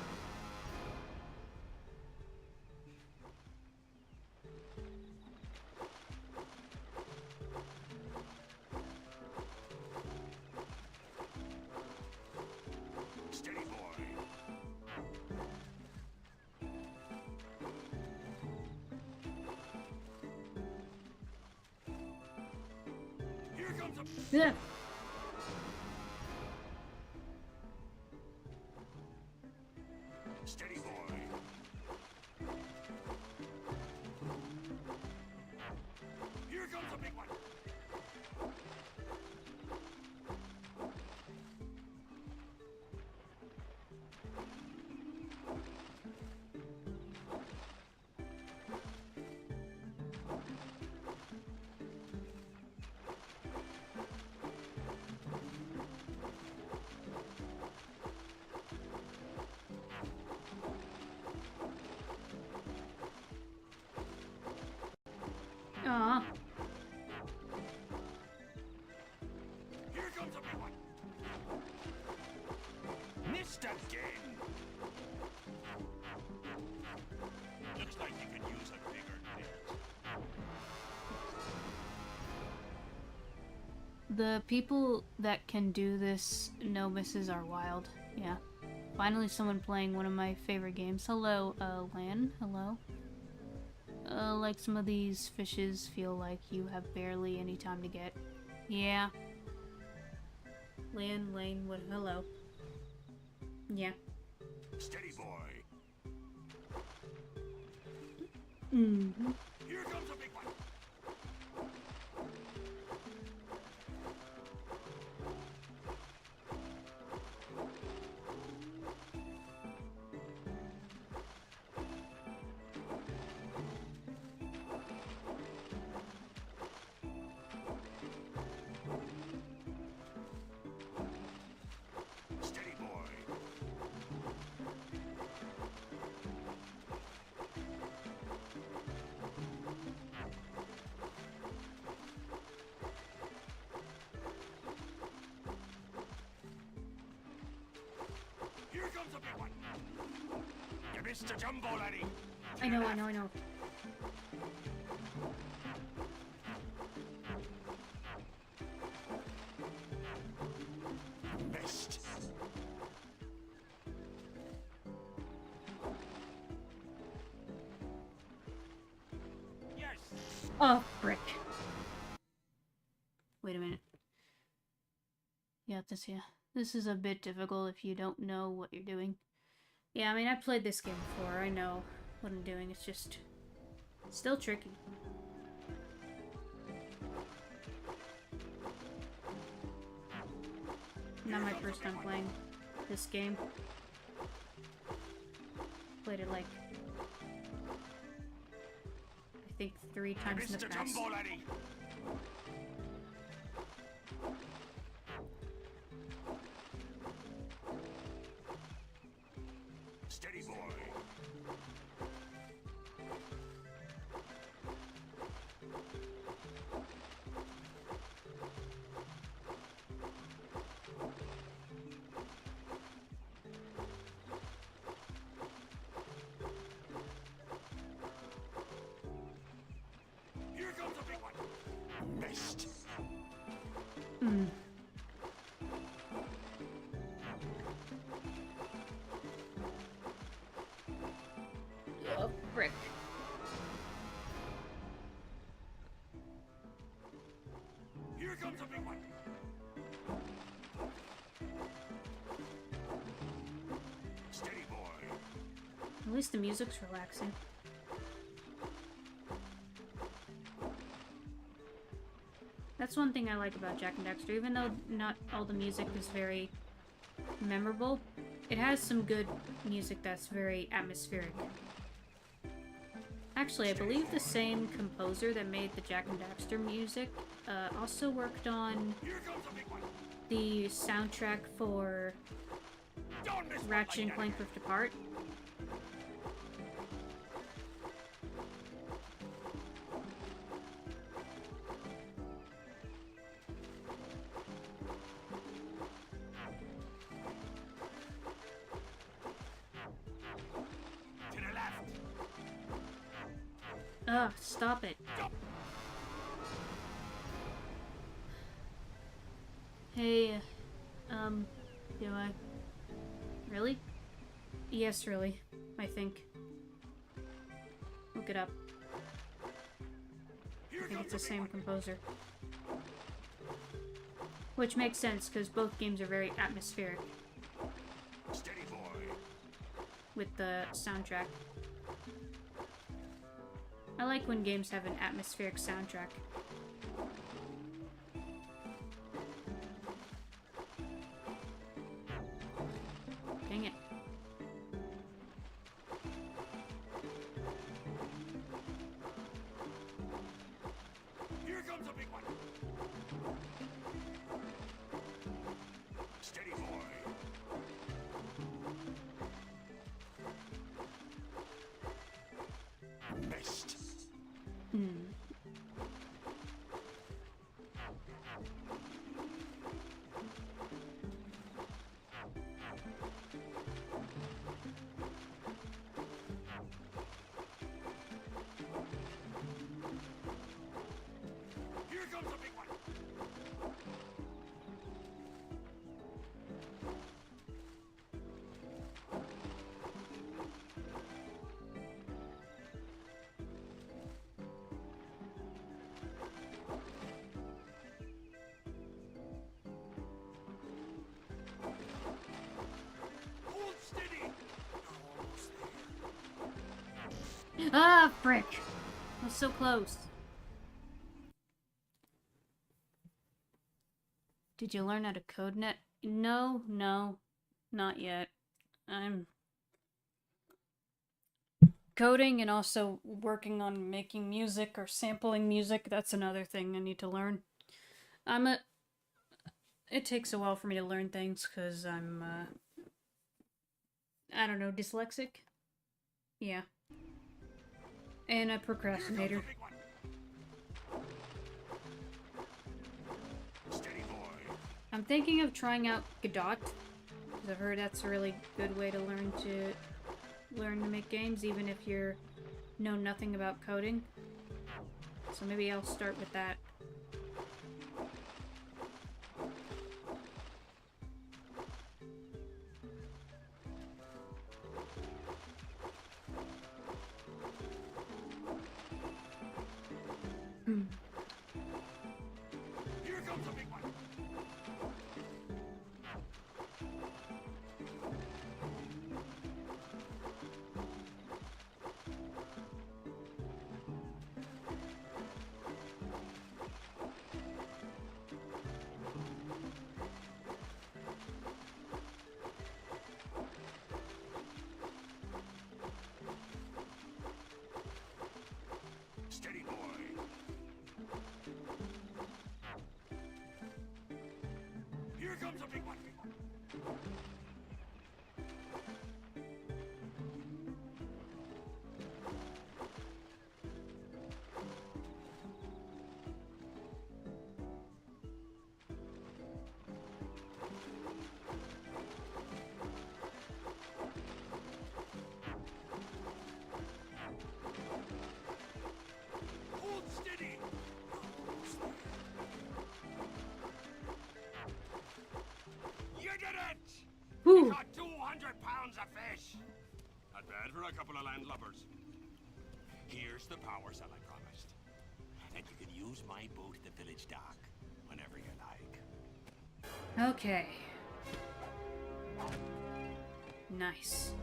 Steady, boy. Here comes a... Yeah. Steady, boy. Here comes a big one. Aw. Here comes a big one. Missed again. Looks like you could use a bigger net. The people that can do this no misses are wild. Yeah. Finally someone playing one of my favorite games. Hello, Lan. Hello. Like some of these fishes feel like you have barely any time to get. Yeah. Lan, Lane, what? Hello. Yeah. Steady, boy. Mm-hmm. Here comes a big one. Steady, boy. Here comes a big one. You missed a jumbo, laddie. I know, I know, I know. Missed. Yes. Oh, frick. Wait a minute. Yeah, this is a bit difficult if you don't know what you're doing. Yeah, I mean, I played this game before. I know what I'm doing. It's just still tricky. Not my first time playing this game. Played it like I think 3 times in the past. Jumbo, laddie. Steady, boy. Oh, frick. Here comes a big one. Steady, boy. At least the music's relaxing. That's one thing I like about Jak and Daxter. Even though not all the music is very memorable, it has some good music that's very atmospheric. Actually, I believe the same composer that made the Jak and Daxter music also worked on the soundtrack for Ratchet and Clank Rift Apart. Ugh, stop it. Hey, do I? Really? Yes, really, I think. Look it up. I think it's the same composer. Which makes sense, because both games are very atmospheric. Steady, boy. With the soundtrack. I like when games have an atmospheric soundtrack. Dang it. Here comes a big one. Steady, boy. Missed. Here comes a big one. Hold steady. Almost there. Ah, frick! I was so close. Did you learn how to code net? No, not yet. I'm coding and also working on making music or sampling music. That's another thing I need to learn. It takes a while for me to learn things because I'm, I don't know, dyslexic? Yeah. And a procrastinator. I'm thinking of trying out Godot, because I've heard that's a really good way to learn to make games, even if you know nothing about coding. So maybe I'll start with that. Here comes a big one. that fish. Not bad for a couple of landlubbers. Here's the power cell I promised. And you can use my boat at the village dock whenever you like. Okay. Nice.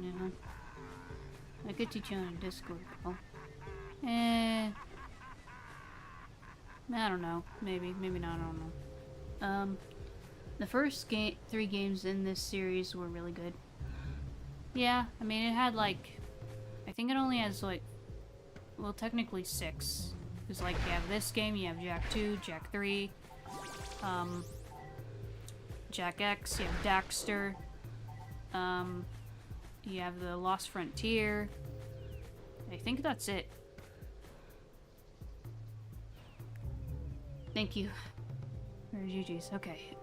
No. I could teach you on a Discord call. I don't know. Maybe not, I don't know. The first 3 games in this series were really good. Yeah, I mean, it had like... I think it only has like... Well, technically 6. Because like, you have this game, you have Jak 2, Jak 3, Jak X, you have Daxter, you have the Lost Frontier. I think that's it. Thank you. Or GG's. Okay.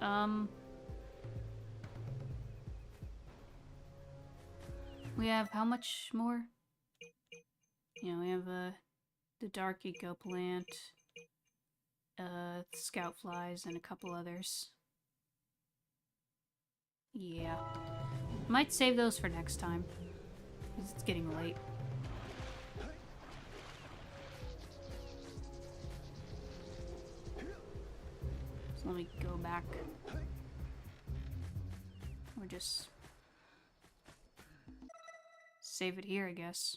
We have how much more? Yeah, we have the Dark Eco Plant, Scout Flies, and a couple others. Yeah. Might save those for next time, because it's getting late. So let me go back. Or just save it here, I guess.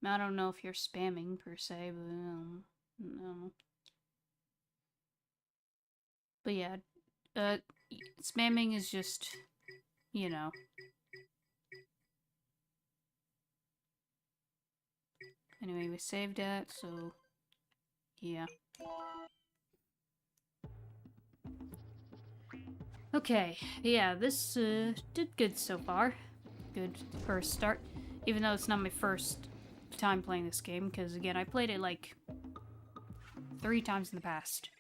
I don't know if you're spamming per se, but no. But yeah, spamming is just, you know. Anyway, we saved that, so yeah. Okay, yeah, this did good so far. Good first start. Even though it's not my first time playing this game, because again, I played it like 3 times in the past.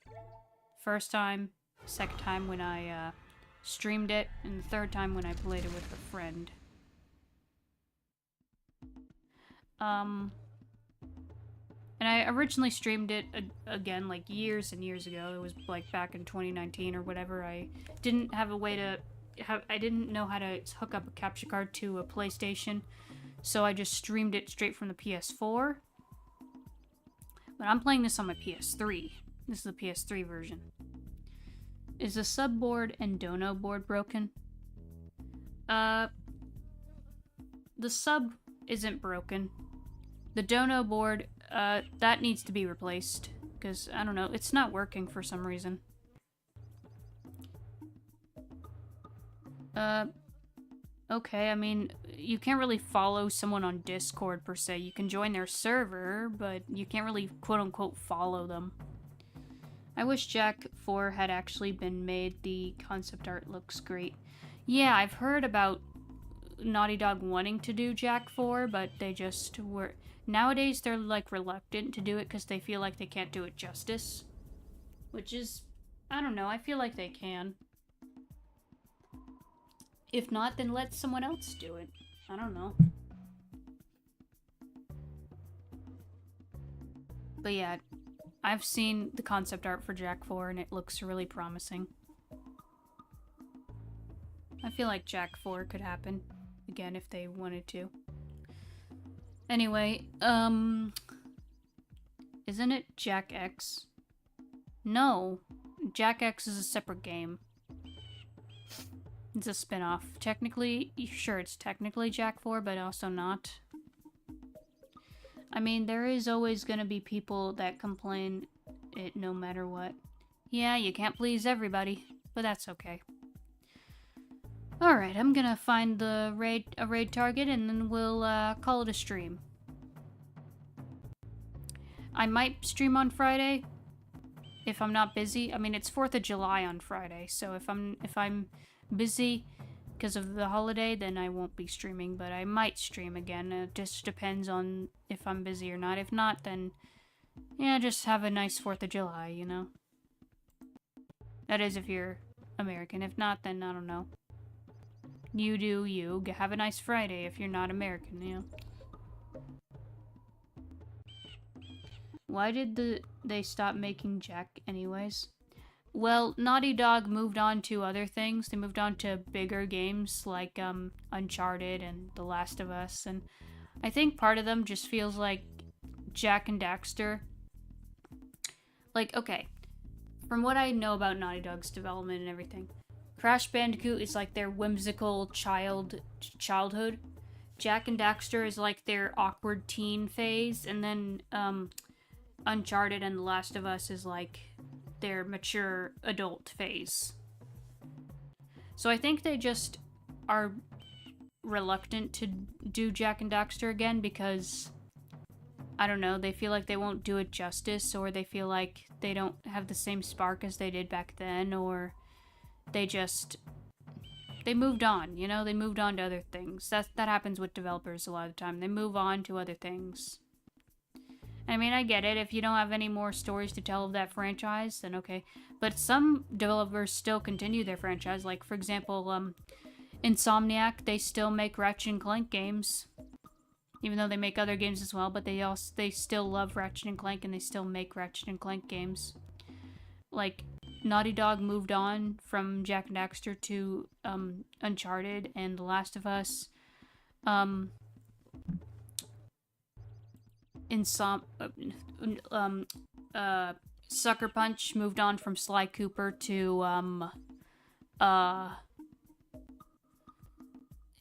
First time, second time when I streamed it, and the third time when I played it with a friend. And I originally streamed it again like years and years ago. It was like back in 2019 or whatever. I didn't have a way to I didn't know how to hook up a capture card to a PlayStation, so I just streamed it straight from the PS4. But I'm playing this on my PS3. This is the PS3 version. Is the subboard and dono board broken? The sub isn't broken. The dono board, that needs to be replaced. Because, I don't know, it's not working for some reason. Okay, I mean, you can't really follow someone on Discord per se. You can join their server, but you can't really quote-unquote follow them. I wish Jak 4 had actually been made. The concept art looks great. Yeah, I've heard about Naughty Dog wanting to do Jak 4, but they just were... Nowadays, they're, like, reluctant to do it because they feel like they can't do it justice. Which is... I don't know, I feel like they can. If not, then let someone else do it. I don't know. But yeah, I've seen the concept art for Jak 4 and it looks really promising. I feel like Jak 4 could happen again if they wanted to. Anyway, isn't it Jak X? No, Jak X is a separate game. It's a spin-off. Technically, sure, it's technically Jak 4, but also not. I mean, there is always gonna be people that complain it no matter what. Yeah, you can't please everybody, but that's okay. Alright, I'm gonna find the raid target and then we'll call it a stream. I might stream on Friday if I'm not busy. I mean, it's 4th of July on Friday, so if I'm busy because of the holiday, then I won't be streaming, but I might stream again. It just depends on if I'm busy or not. If not, then yeah, just have a nice 4th of July, you know? That is if you're American. If not, then I don't know. You do you. Have a nice Friday if you're not American, you know. Why did they stop making Jak anyways? Well, Naughty Dog moved on to other things. They moved on to bigger games like Uncharted and The Last of Us, and I think part of them just feels like Jak and Daxter. Like, okay, from what I know about Naughty Dog's development and everything, Crash Bandicoot is like their whimsical childhood. Jak and Daxter is like their awkward teen phase, and then Uncharted and The Last of Us is like their mature adult phase. So I think they just are reluctant to do Jak and Daxter again because, I don't know, they feel like they won't do it justice, or they feel like they don't have the same spark as they did back then, or they moved on, you know? They moved on to other things. That happens with developers a lot of the time. They move on to other things. I mean, I get it. If you don't have any more stories to tell of that franchise, then okay. But some developers still continue their franchise. Like, for example, Insomniac, they still make Ratchet and Clank games. Even though they make other games as well, but they still love Ratchet and Clank, and they still make Ratchet and Clank games. Like, Naughty Dog moved on from Jak and Daxter to Uncharted and The Last of Us. Sucker Punch moved on from Sly Cooper to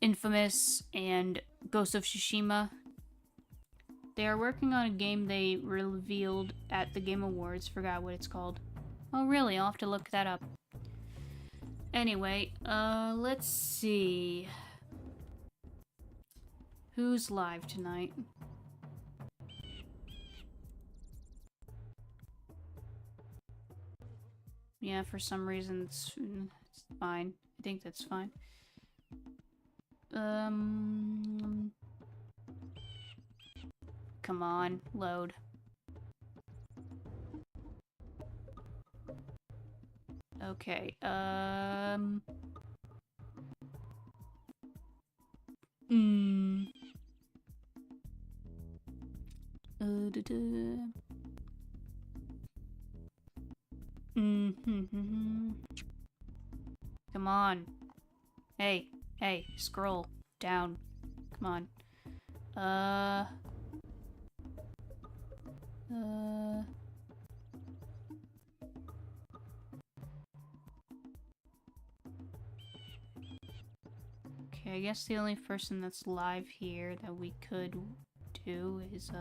Infamous and Ghost of Tsushima. They are working on a game they revealed at the Game Awards. Forgot what it's called. Oh really? I'll have to look that up. Anyway, let's see. Who's live tonight? Yeah, for some reason it's fine. I think that's fine. Come on, load. Okay, Come on. Hey, scroll down. Come on. Okay, I guess the only person that's live here that we could do is,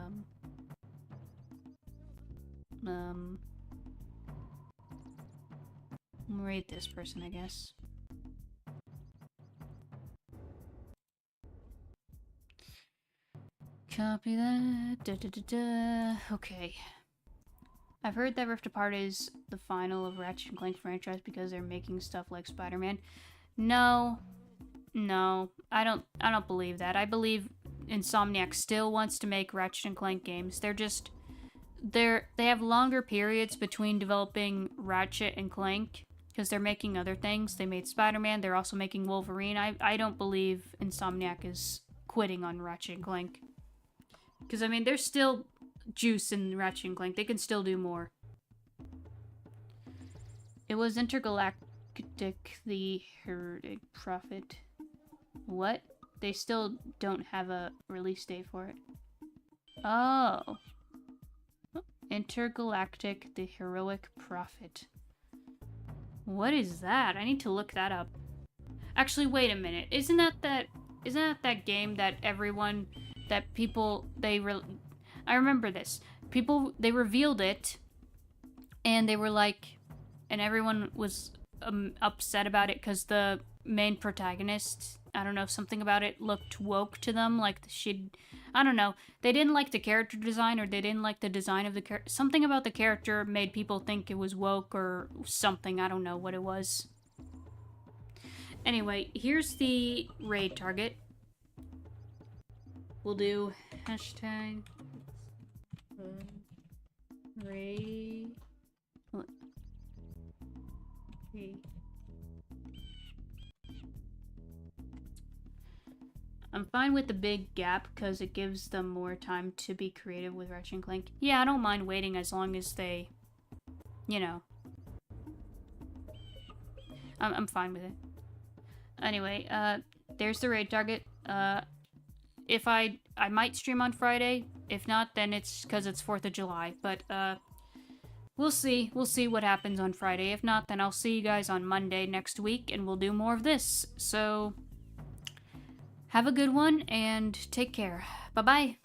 rate this person, I guess. Copy that. Okay. I've heard that Rift Apart is the final of Ratchet and Clank franchise because they're making stuff like Spider-Man. No, I don't believe that. I believe Insomniac still wants to make Ratchet and Clank games. They have longer periods between developing Ratchet and Clank because they're making other things. They made Spider-Man. They're also making Wolverine. I don't believe Insomniac is quitting on Ratchet and Clank. Because, I mean, there's still juice in Ratchet and Clank. They can still do more. It was Intergalactic, the Heretic Prophet. What? They still don't have a release date for it. Oh. Intergalactic, the Heroic Prophet. What is that? I need to look that up. Actually, wait a minute. Isn't that game that everyone... that people, I remember this. People, they revealed it, and they were like, and everyone was upset about it because the main protagonist, I don't know, something about it looked woke to them, like I don't know, they didn't like the character design, or they didn't like the design of the character. Something about the character made people think it was woke or something. I don't know what it was. Anyway, here's the raid target. We'll do hashtag raid. Okay. I'm fine with the big gap because it gives them more time to be creative with Ratchet and Clank. Yeah, I don't mind waiting as long as they, you know. I'm fine with it. Anyway, there's the raid target. If I might stream on Friday. If not, then it's because it's 4th of July. But, we'll see. We'll see what happens on Friday. If not, then I'll see you guys on Monday next week, and we'll do more of this. So, have a good one, and take care. Bye-bye.